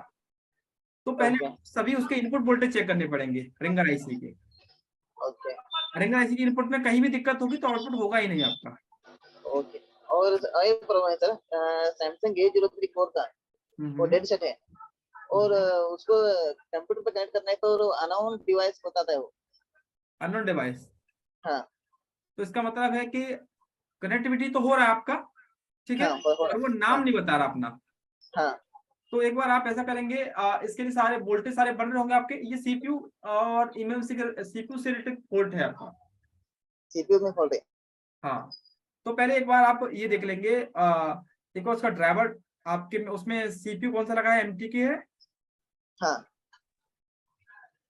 तो पहले सभी उसके इनपुट वोल्टेज चेक करने पड़ेंगे रिंगर आईसी के। ओके रिंगर आईसी की इनपुट में कहीं भी दिक्कत होगी तो आउटपुट होगा ही नहीं आपका। ओके। और एक प्रॉब्लम है सर, सैमसंग A034 का वो डेड सेट है, और उसको कंप्यूटर पे कनेक्ट करना है तो अननोन डिवाइस बताता है वो। Unknown device? हाँ। तो इसका मतलब है कि कनेक्टिविटी तो हो रहा है आपका, ठीक है, हाँ, और वो नाम नहीं बता रहा अपना। हाँ। तो एक बार आप ऐसा करेंगे, इसके लिए सारे वोल्टेज सारे बन रहे होंगे आपके, ये सीपीयू और एमएमसी के सीपीयू से रिलेटेड फॉल्ट है आपका। सीपीयू में फॉल्ट है। हाँ, तो पहले एक बार आप ये देख लेंगे, एक बार उसका ड्राइवर आपके उसमें सीपीयू कौन सा लगा है, एमटी की है। हाँ।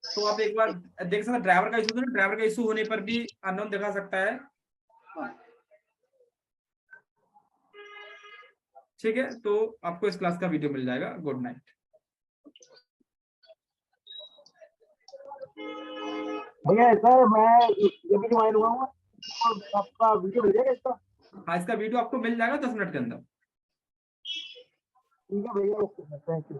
तो आप एक बार देख सकते हैं ड्राइवर का इशू, तो ड्राइवर का इशू होने पर भी अननोन दिखा सकता है। ठीक है, तो आपको इस क्लास का वीडियो मिल जाएगा। Good night. भैया सर मैं ये भी ज्वाइन हुआ हूँ, आपका वीडियो मिल जाएगा इसका? हाँ, इसका वीडियो आपको मिल जाएगा 10 मिनट के अंदर। ठीक है भैया, ओके थैंक यू।